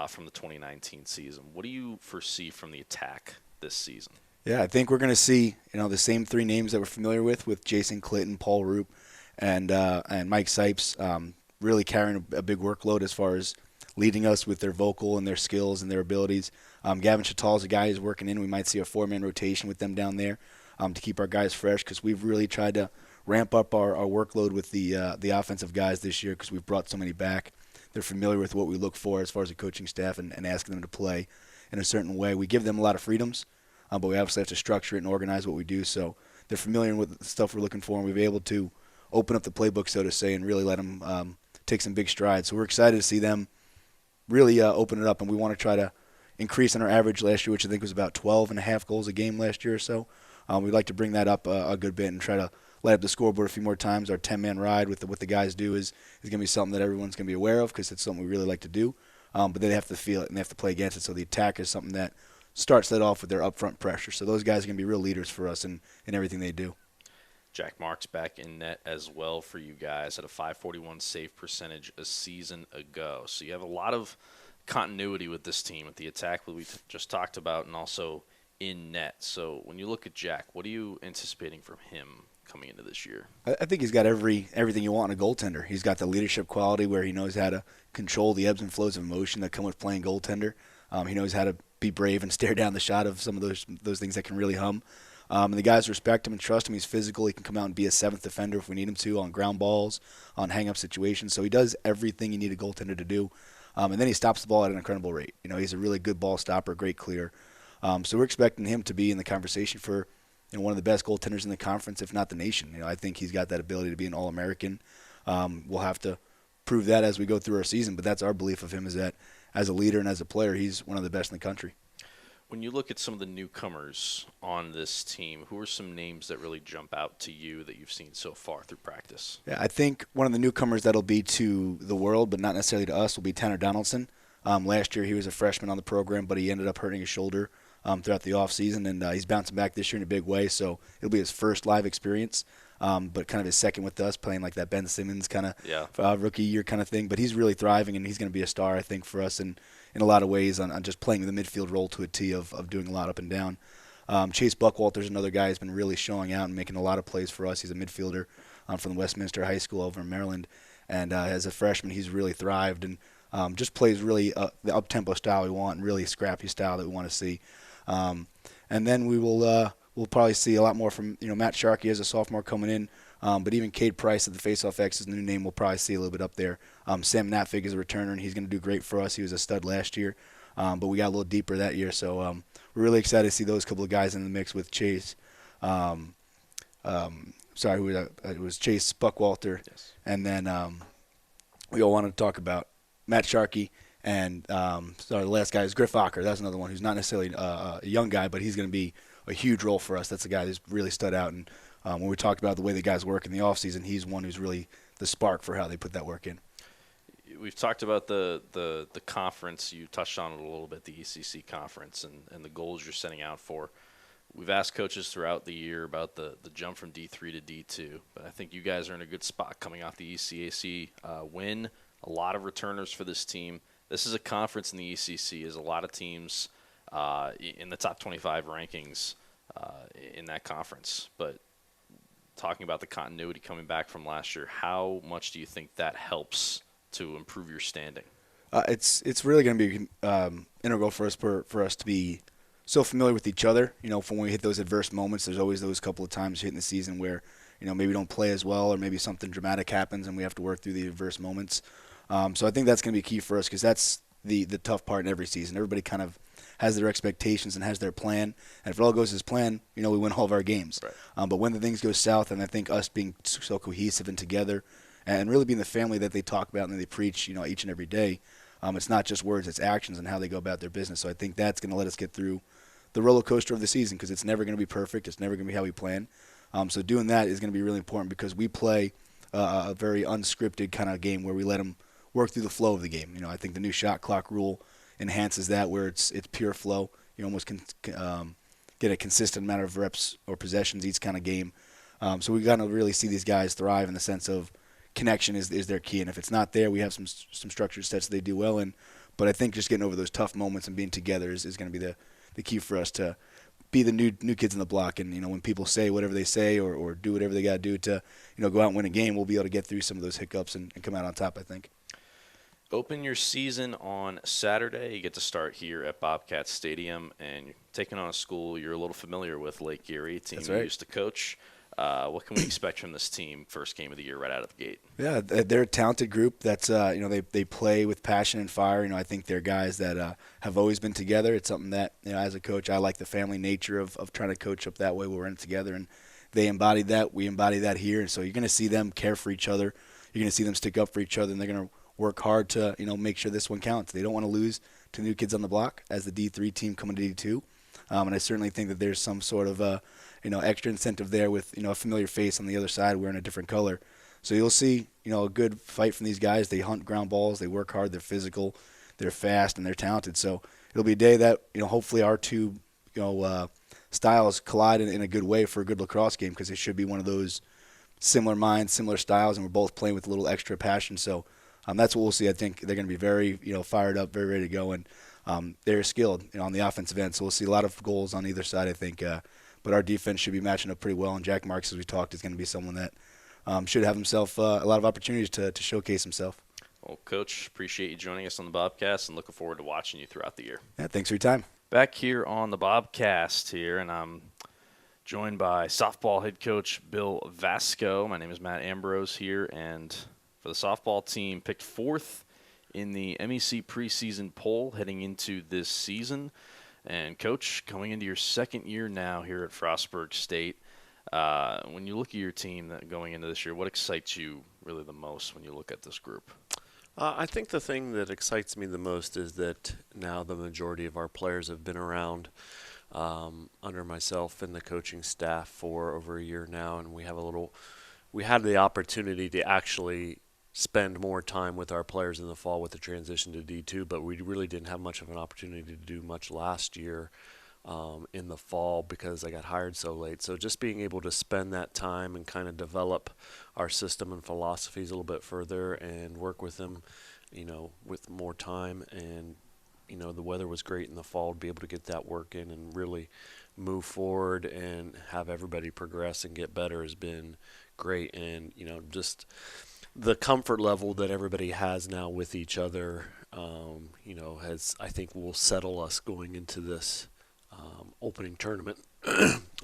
from the 2019 season. What do you foresee from the attack this season? Yeah, I think we're going to see the same 3 names that we're familiar with Jason Clinton, Paul Roop, and Mike Sipes. Really carrying a big workload as far as leading us with their vocal and their skills and their abilities. Gavin Chattal is a guy who's working in. We might see a 4-man rotation with them down there to keep our guys fresh, because we've really tried to ramp up our workload with the offensive guys this year, because we've brought so many back. They're familiar with what we look for as far as the coaching staff and asking them to play in a certain way. We give them a lot of freedoms, but we obviously have to structure it and organize what we do. So they're familiar with the stuff we're looking for, and we've been able to open up the playbook, so to say, and really let them take some big strides. So we're excited to see them really open it up, and we want to try to increase on our average last year, which I think was about 12.5 goals a game last year or so. We'd like to bring that up a good bit and try to light up the scoreboard a few more times. Our 10-man ride with what the guys do is going to be something that everyone's going to be aware of, because it's something we really like to do. But they have to feel it, and they have to play against it. So the attack is something that starts that off with their upfront pressure. So those guys are going to be real leaders for us in everything they do. Jack Marks back in net as well for you guys at a .541 save percentage a season ago. So you have a lot of continuity with this team, with the attack that we just talked about, and also in net. So when you look at Jack, what are you anticipating from him coming into this year? I think he's got everything you want in a goaltender. He's got the leadership quality where he knows how to control the ebbs and flows of emotion that come with playing goaltender. He knows how to be brave and stare down the shot of some of those things that can really hum. And the guys respect him and trust him. He's physical. He can come out and be a 7th defender if we need him to, on ground balls, on hang-up situations. So he does everything you need a goaltender to do. And then he stops the ball at an incredible rate. He's a really good ball stopper, great clear. So we're expecting him to be in the conversation for one of the best goaltenders in the conference, if not the nation. I think he's got that ability to be an All-American. We'll have to prove that as we go through our season, but that's our belief of him, is that as a leader and as a player, he's one of the best in the country. When you look at some of the newcomers on this team, who are some names that really jump out to you that you've seen so far through practice? Yeah, I think one of the newcomers that'll be to the world, but not necessarily to us, will be Tanner Donaldson. Last year he was a freshman on the program, but he ended up hurting his shoulder throughout the offseason, and he's bouncing back this year in a big way, so it'll be his first live experience, but kind of his second with us, playing like that Ben Simmons kind of rookie year kind of thing. But he's really thriving, and he's going to be a star, I think, for us in a lot of ways on just playing the midfield role to a T of doing a lot up and down. Chase Buckwalter's another guy who's been really showing out and making a lot of plays for us. He's a midfielder from Westminster High School over in Maryland, and as a freshman he's really thrived and just plays really the up-tempo style we want and really scrappy style that we want to see. And then we'll probably see a lot more from Matt Sharkey as a sophomore coming in, but even Cade Price at the Faceoff X is a new name we'll probably see a little bit up there. Sam Natfig is a returner, and he's going to do great for us. He was a stud last year, but we got a little deeper that year, so we're really excited to see those couple of guys in the mix with Chase. It was Chase Buckwalter, yes. And then we all want to talk about Matt Sharkey. And the last guy is Griff Ocker. That's another one who's not necessarily a young guy, but he's going to be a huge role for us. That's a guy who's really stood out. And when we talked about the way the guys work in the offseason, he's one who's really the spark for how they put that work in. We've talked about the conference. You touched on it a little bit, the ECC conference, and the goals you're setting out for. We've asked coaches throughout the year about the jump from D3 to D2, but I think you guys are in a good spot coming off the ECAC win. A lot of returners for this team. This is a conference in the ECC. There's a lot of teams in the top 25 rankings in that conference. But talking about the continuity coming back from last year, how much do you think that helps to improve your standing? It's really going to be integral for us to be so familiar with each other. From when we hit those adverse moments, there's always those couple of times hitting the season where, maybe we don't play as well or maybe something dramatic happens and we have to work through the adverse moments. So I think that's going to be key for us because that's the tough part in every season. Everybody kind of has their expectations and has their plan. And if it all goes as planned, we win all of our games. Right. But when the things go south, and I think us being so cohesive and together and really being the family that they talk about and that they preach, each and every day, it's not just words, it's actions and how they go about their business. So I think that's going to let us get through the roller coaster of the season because it's never going to be perfect. It's never going to be how we plan. So doing that is going to be really important because we play a very unscripted kind of game where we let them work through the flow of the game. I think the new shot clock rule enhances that where it's pure flow. You almost can get a consistent amount of reps or possessions each kind of game. So we got to really see these guys thrive in the sense of connection is their key. And if it's not there, we have some structured sets they do well in. But I think just getting over those tough moments and being together is going to be the key for us to be the new kids in the block. And, when people say whatever they say or do whatever they got to do to, go out and win a game, we'll be able to get through some of those hiccups and come out on top, I think. Open your season on Saturday. You get to start here at Bobcats Stadium, and you're taking on a school you're a little familiar with, Lake Erie, a team That's you right. used to coach. What can we expect from this team first game of the year right out of the gate? Yeah, they're a talented group. That's they play with passion and fire. I think they're guys that have always been together. It's something that as a coach, I like the family nature of trying to coach up that way where we're in it together, and they embodied that. We embody that here, and so you're going to see them care for each other. You're going to see them stick up for each other, and they're going to work hard to make sure this one counts. They don't want to lose to new kids on the block as the D3 team coming to D2, and I certainly think that there's some sort of extra incentive there with a familiar face on the other side wearing a different color. So you'll see a good fight from these guys. They hunt ground balls. They work hard. They're physical. They're fast and they're talented. So it'll be a day that hopefully our two styles collide in a good way for a good lacrosse game because it should be one of those similar minds, similar styles, and we're both playing with a little extra passion. So that's what we'll see. I think they're going to be very fired up, very ready to go, and they're skilled on the offensive end. So we'll see a lot of goals on either side, I think. But our defense should be matching up pretty well, and Jack Marks, as we talked, is going to be someone that should have himself a lot of opportunities to showcase himself. Well, Coach, appreciate you joining us on the Bobcast and looking forward to watching you throughout the year. Yeah, thanks for your time. Back here on the Bobcast here, and I'm joined by softball head coach Bill Vasco. My name is Matt Ambrose here, and for the softball team, picked 4th in the MEC preseason poll heading into this season. And, Coach, coming into your second year now here at Frostburg State, when you look at your team going into this year, what excites you really the most when you look at this group? I think the thing that excites me the most is that now the majority of our players have been around under myself and the coaching staff for over a year now, and we had the opportunity to actually spend more time with our players in the fall with the transition to D2, but we really didn't have much of an opportunity to do much last year in the fall because I got hired so late. So just being able to spend that time and kind of develop our system and philosophies a little bit further and work with them, with more time. And, the weather was great in the fall to be able to get that work in and really move forward and have everybody progress and get better has been great. And, just the comfort level that everybody has now with each other, I think will settle us going into this opening tournament.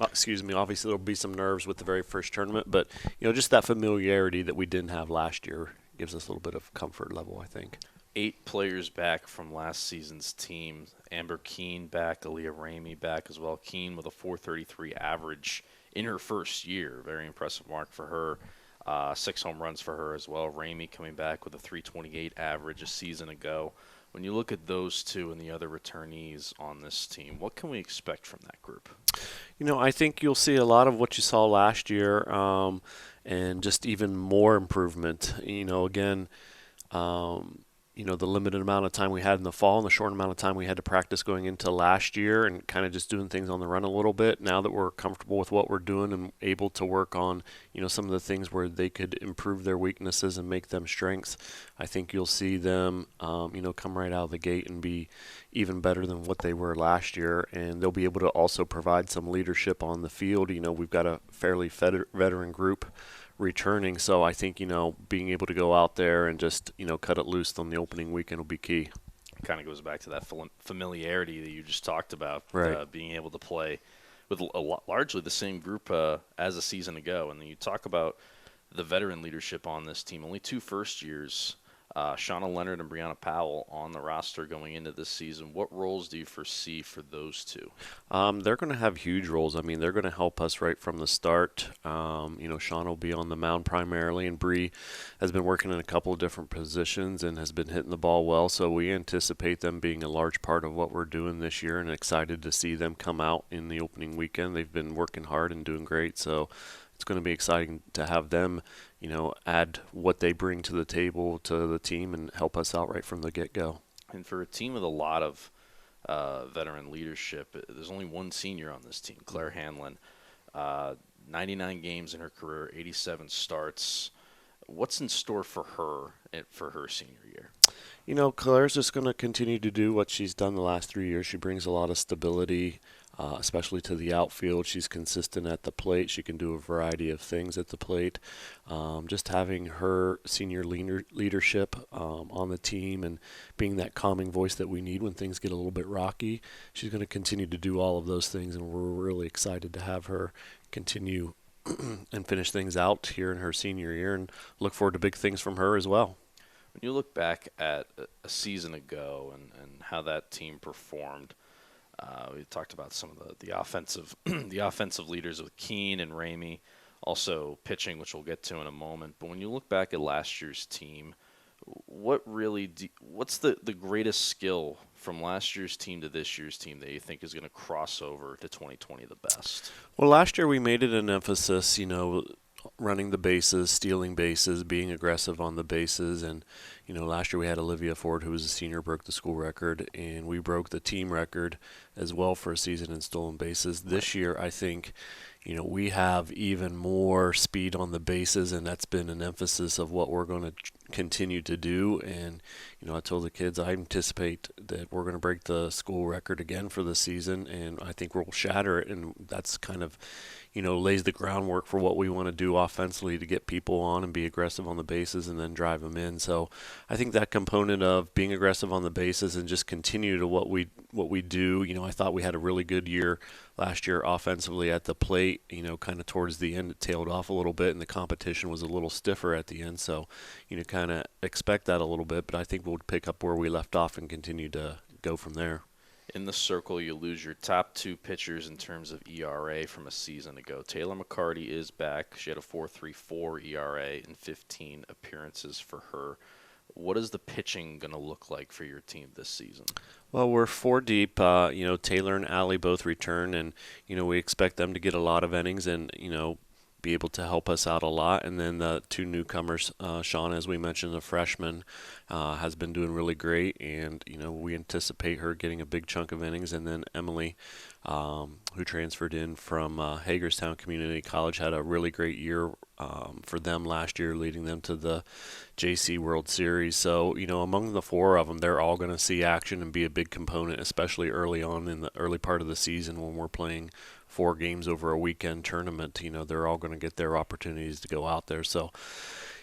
Excuse me. Obviously, there'll be some nerves with the very first tournament, but just that familiarity that we didn't have last year gives us a little bit of comfort level, I think. 8 players back from last season's team. Amber Keene back, Aaliyah Ramey back as well. Keene with a .433 average in her first year. Very impressive mark for her. 6 home runs for her as well. Ramey coming back with a .328 average a season ago. When you look at those two and the other returnees on this team, what can we expect from that group? I think you'll see a lot of what you saw last year and just even more improvement. Again, the limited amount of time we had in the fall and the short amount of time we had to practice going into last year and kind of just doing things on the run a little bit. Now that we're comfortable with what we're doing and able to work on, some of the things where they could improve their weaknesses and make them strengths, I think you'll see them, come right out of the gate and be even better than what they were last year. And they'll be able to also provide some leadership on the field. We've got a fairly veteran group returning, so I think being able to go out there and just cut it loose on the opening weekend will be key. kind of goes back to that familiarity that you just talked about, Right. being able to play with largely the same group as a season ago. And then you talk about the veteran leadership on this team. Only 2 first years, Shauna Leonard and Brianna Powell on the roster going into this season. What roles do you foresee for those two? They're going to have huge roles. I mean, they're going to help us right from the start. Sean will be on the mound primarily, and Bree has been working in a couple of different positions and has been hitting the ball well. So we anticipate them being a large part of what we're doing this year, and excited to see them come out in the opening weekend. They've been working hard and doing great. So it's going to be exciting to have them, add what they bring to the table to the team and help us out right from the get-go. And for a team with a lot of veteran leadership, there's only one senior on this team, Claire Hanlon. 99 games in her career, 87 starts. What's in store for her senior year? Claire's just going to continue to do what she's done the last 3 years. She brings a lot of stability, especially to the outfield. She's consistent at the plate. She can do a variety of things at the plate. Just having her senior leadership on the team and being that calming voice that we need when things get a little bit rocky, she's going to continue to do all of those things, and we're really excited to have her continue and finish things out here in her senior year, and look forward to big things from her as well. When you look back at a season ago and how that team performed, we talked about some of the offensive the offensive leaders with Keene and Ramey, also pitching, which we'll get to in a moment. But when you look back at last year's team, what's the greatest skill from last year's team to this year's team that you think is going to cross over to 2020 the best? Well, last year we made it an emphasis, running the bases, stealing bases, being aggressive on the bases. And, last year we had Olivia Ford, who was a senior, broke the school record, and we broke the team record as well for a season in stolen bases. This year, I think, we have even more speed on the bases, and that's been an emphasis of what we're going to continue to do. And, I told the kids I anticipate that we're going to break the school record again for the season, and I think we'll shatter it, and that's kind of, lays the groundwork for what we want to do offensively to get people on and be aggressive on the bases and then drive them in. So I think that component of being aggressive on the bases and just continue to what we do. I thought we had a really good year last year offensively at the plate. Kind of towards the end it tailed off a little bit, and the competition was a little stiffer at the end. So, kind of expect that a little bit, but I think we'll pick up where we left off and continue to go from there. In the circle, you lose your top 2 pitchers in terms of ERA from a season ago. Taylor McCarty is back. She had a 4.34 ERA in 15 appearances for her. What is the pitching going to look like for your team this season? Well, we're 4 deep. Taylor and Allie both return, and, we expect them to get a lot of innings and, be able to help us out a lot. And then the 2 newcomers, Sean, as we mentioned, the freshman, has been doing really great, and we anticipate her getting a big chunk of innings. And then Emily, who transferred in from Hagerstown Community College, had a really great year for them last year, leading them to the JC World Series. So, among the 4 of them, they're all going to see action and be a big component, especially early on in the early part of the season when we're playing 4 games over a weekend tournament. They're all going to get their opportunities to go out there. So,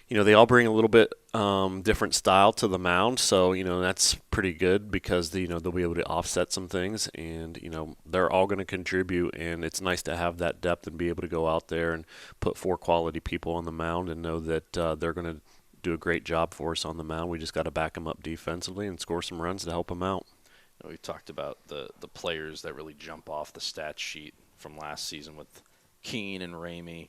they all bring a little bit different style to the mound. So, that's pretty good because, they'll be able to offset some things, and, they're all going to contribute. And it's nice to have that depth and be able to go out there and put 4 quality people on the mound and know that they're going to do a great job for us on the mound. We just got to back them up defensively and score some runs to help them out. We talked about the players that really jump off the stat sheet from last season with Keene and Ramey,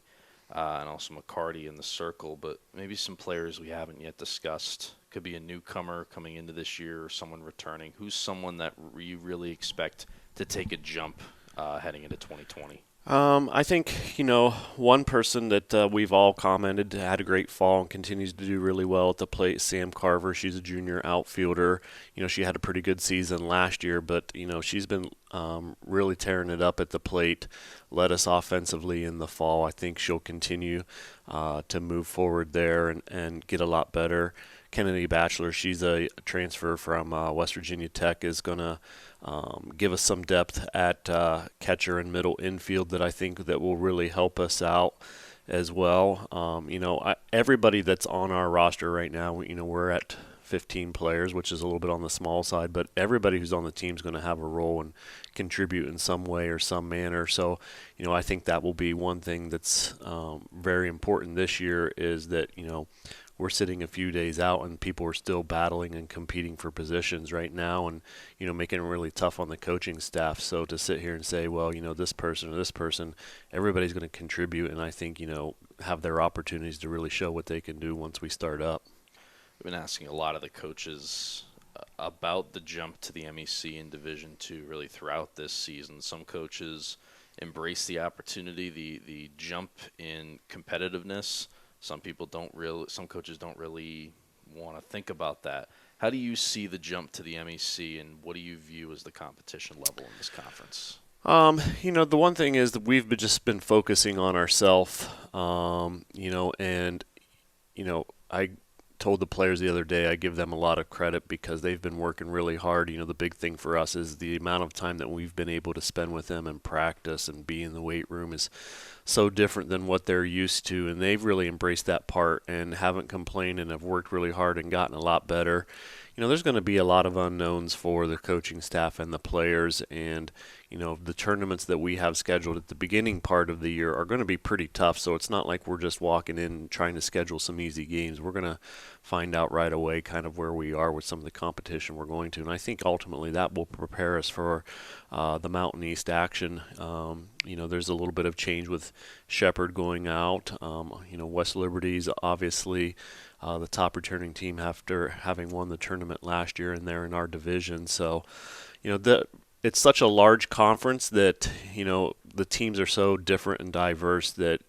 and also McCarty in the circle, but maybe some players we haven't yet discussed. Could be a newcomer coming into this year or someone returning. Who's someone that you really expect to take a jump heading into 2020? I think, one person that we've all commented had a great fall and continues to do really well at the plate, Sam Carver. She's a junior outfielder. She had a pretty good season last year, but, she's been really tearing it up at the plate, led us offensively in the fall. I think she'll continue to move forward there and get a lot better. Kennedy Batchelor, she's a transfer from West Virginia Tech, is going to give us some depth at catcher and middle infield that I think that will really help us out as well. Everybody that's on our roster right now, we're at 15 players, which is a little bit on the small side, but everybody who's on the team is going to have a role and contribute in some way or some manner. So, I think that will be one thing that's very important this year is that, we're sitting a few days out and people are still battling and competing for positions right now and, making it really tough on the coaching staff. So to sit here and say, well, this person or this person, everybody's going to contribute and I think, have their opportunities to really show what they can do once we start up. I've been asking a lot of the coaches about the jump to the MEC in Division II really throughout this season. Some coaches embrace the opportunity, the jump in competitiveness. Some coaches don't really want to think about that. How do you see the jump to the MEC, and what do you view as the competition level in this conference? The one thing is that we've just been focusing on ourselves, and I told the players the other day I give them a lot of credit because they've been working really hard. The big thing for us is the amount of time that we've been able to spend with them and practice and be in the weight room is so different than what they're used to, and they've really embraced that part and haven't complained and have worked really hard and gotten a lot better. There's going to be a lot of unknowns for the coaching staff and the players, and the tournaments that we have scheduled at the beginning part of the year are going to be pretty tough, so it's not like we're just walking in and trying to schedule some easy games. We're going to find out right away kind of where we are with some of the competition we're going to, and I think ultimately that will prepare us for the Mountain East action. There's a little bit of change with Shepherd going out. West Liberty's obviously the top returning team after having won the tournament last year, and they're in our division. So, it's such a large conference that, the teams are so different and diverse that,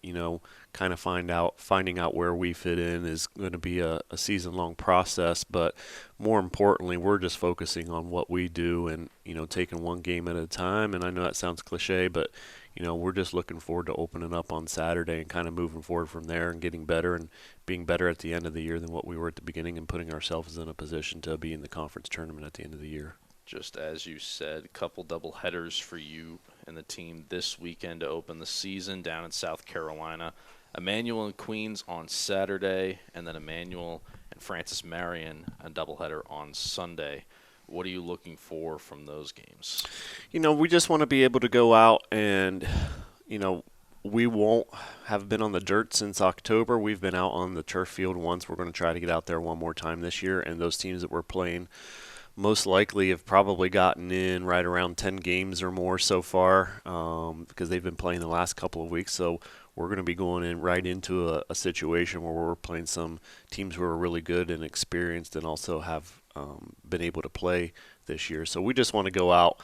kind of finding out where we fit in is going to be a season-long process. But more importantly, we're just focusing on what we do and, taking one game at a time. And I know that sounds cliche, but, we're just looking forward to opening up on Saturday and kind of moving forward from there and getting better and being better at the end of the year than what we were at the beginning and putting ourselves in a position to be in the conference tournament at the end of the year. Just as you said, a couple double headers for you and the team this weekend to open the season down in South Carolina. Emmanuel and Queens on Saturday, and then Emmanuel and Francis Marion a doubleheader on Sunday. What are you looking for from those games? We just want to be able to go out and, we won't have been on the dirt since October. We've been out on the turf field once. We're going to try to get out there one more time this year, and those teams that we're playing most likely have probably gotten in right around 10 games or more so far because they've been playing the last couple of weeks. So we're going to be going in right into a situation where we're playing some teams who are really good and experienced and also have been able to play this year. So we just want to go out.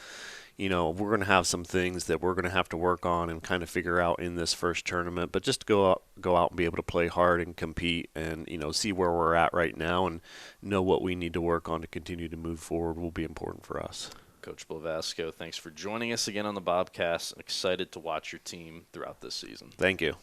We're going to have some things that we're going to have to work on and kind of figure out in this first tournament, but just go out and be able to play hard and compete and, see where we're at right now and know what we need to work on to continue to move forward will be important for us. Coach Blavasco, thanks for joining us again on the Bobcast. I'm excited to watch your team throughout this season. Thank you.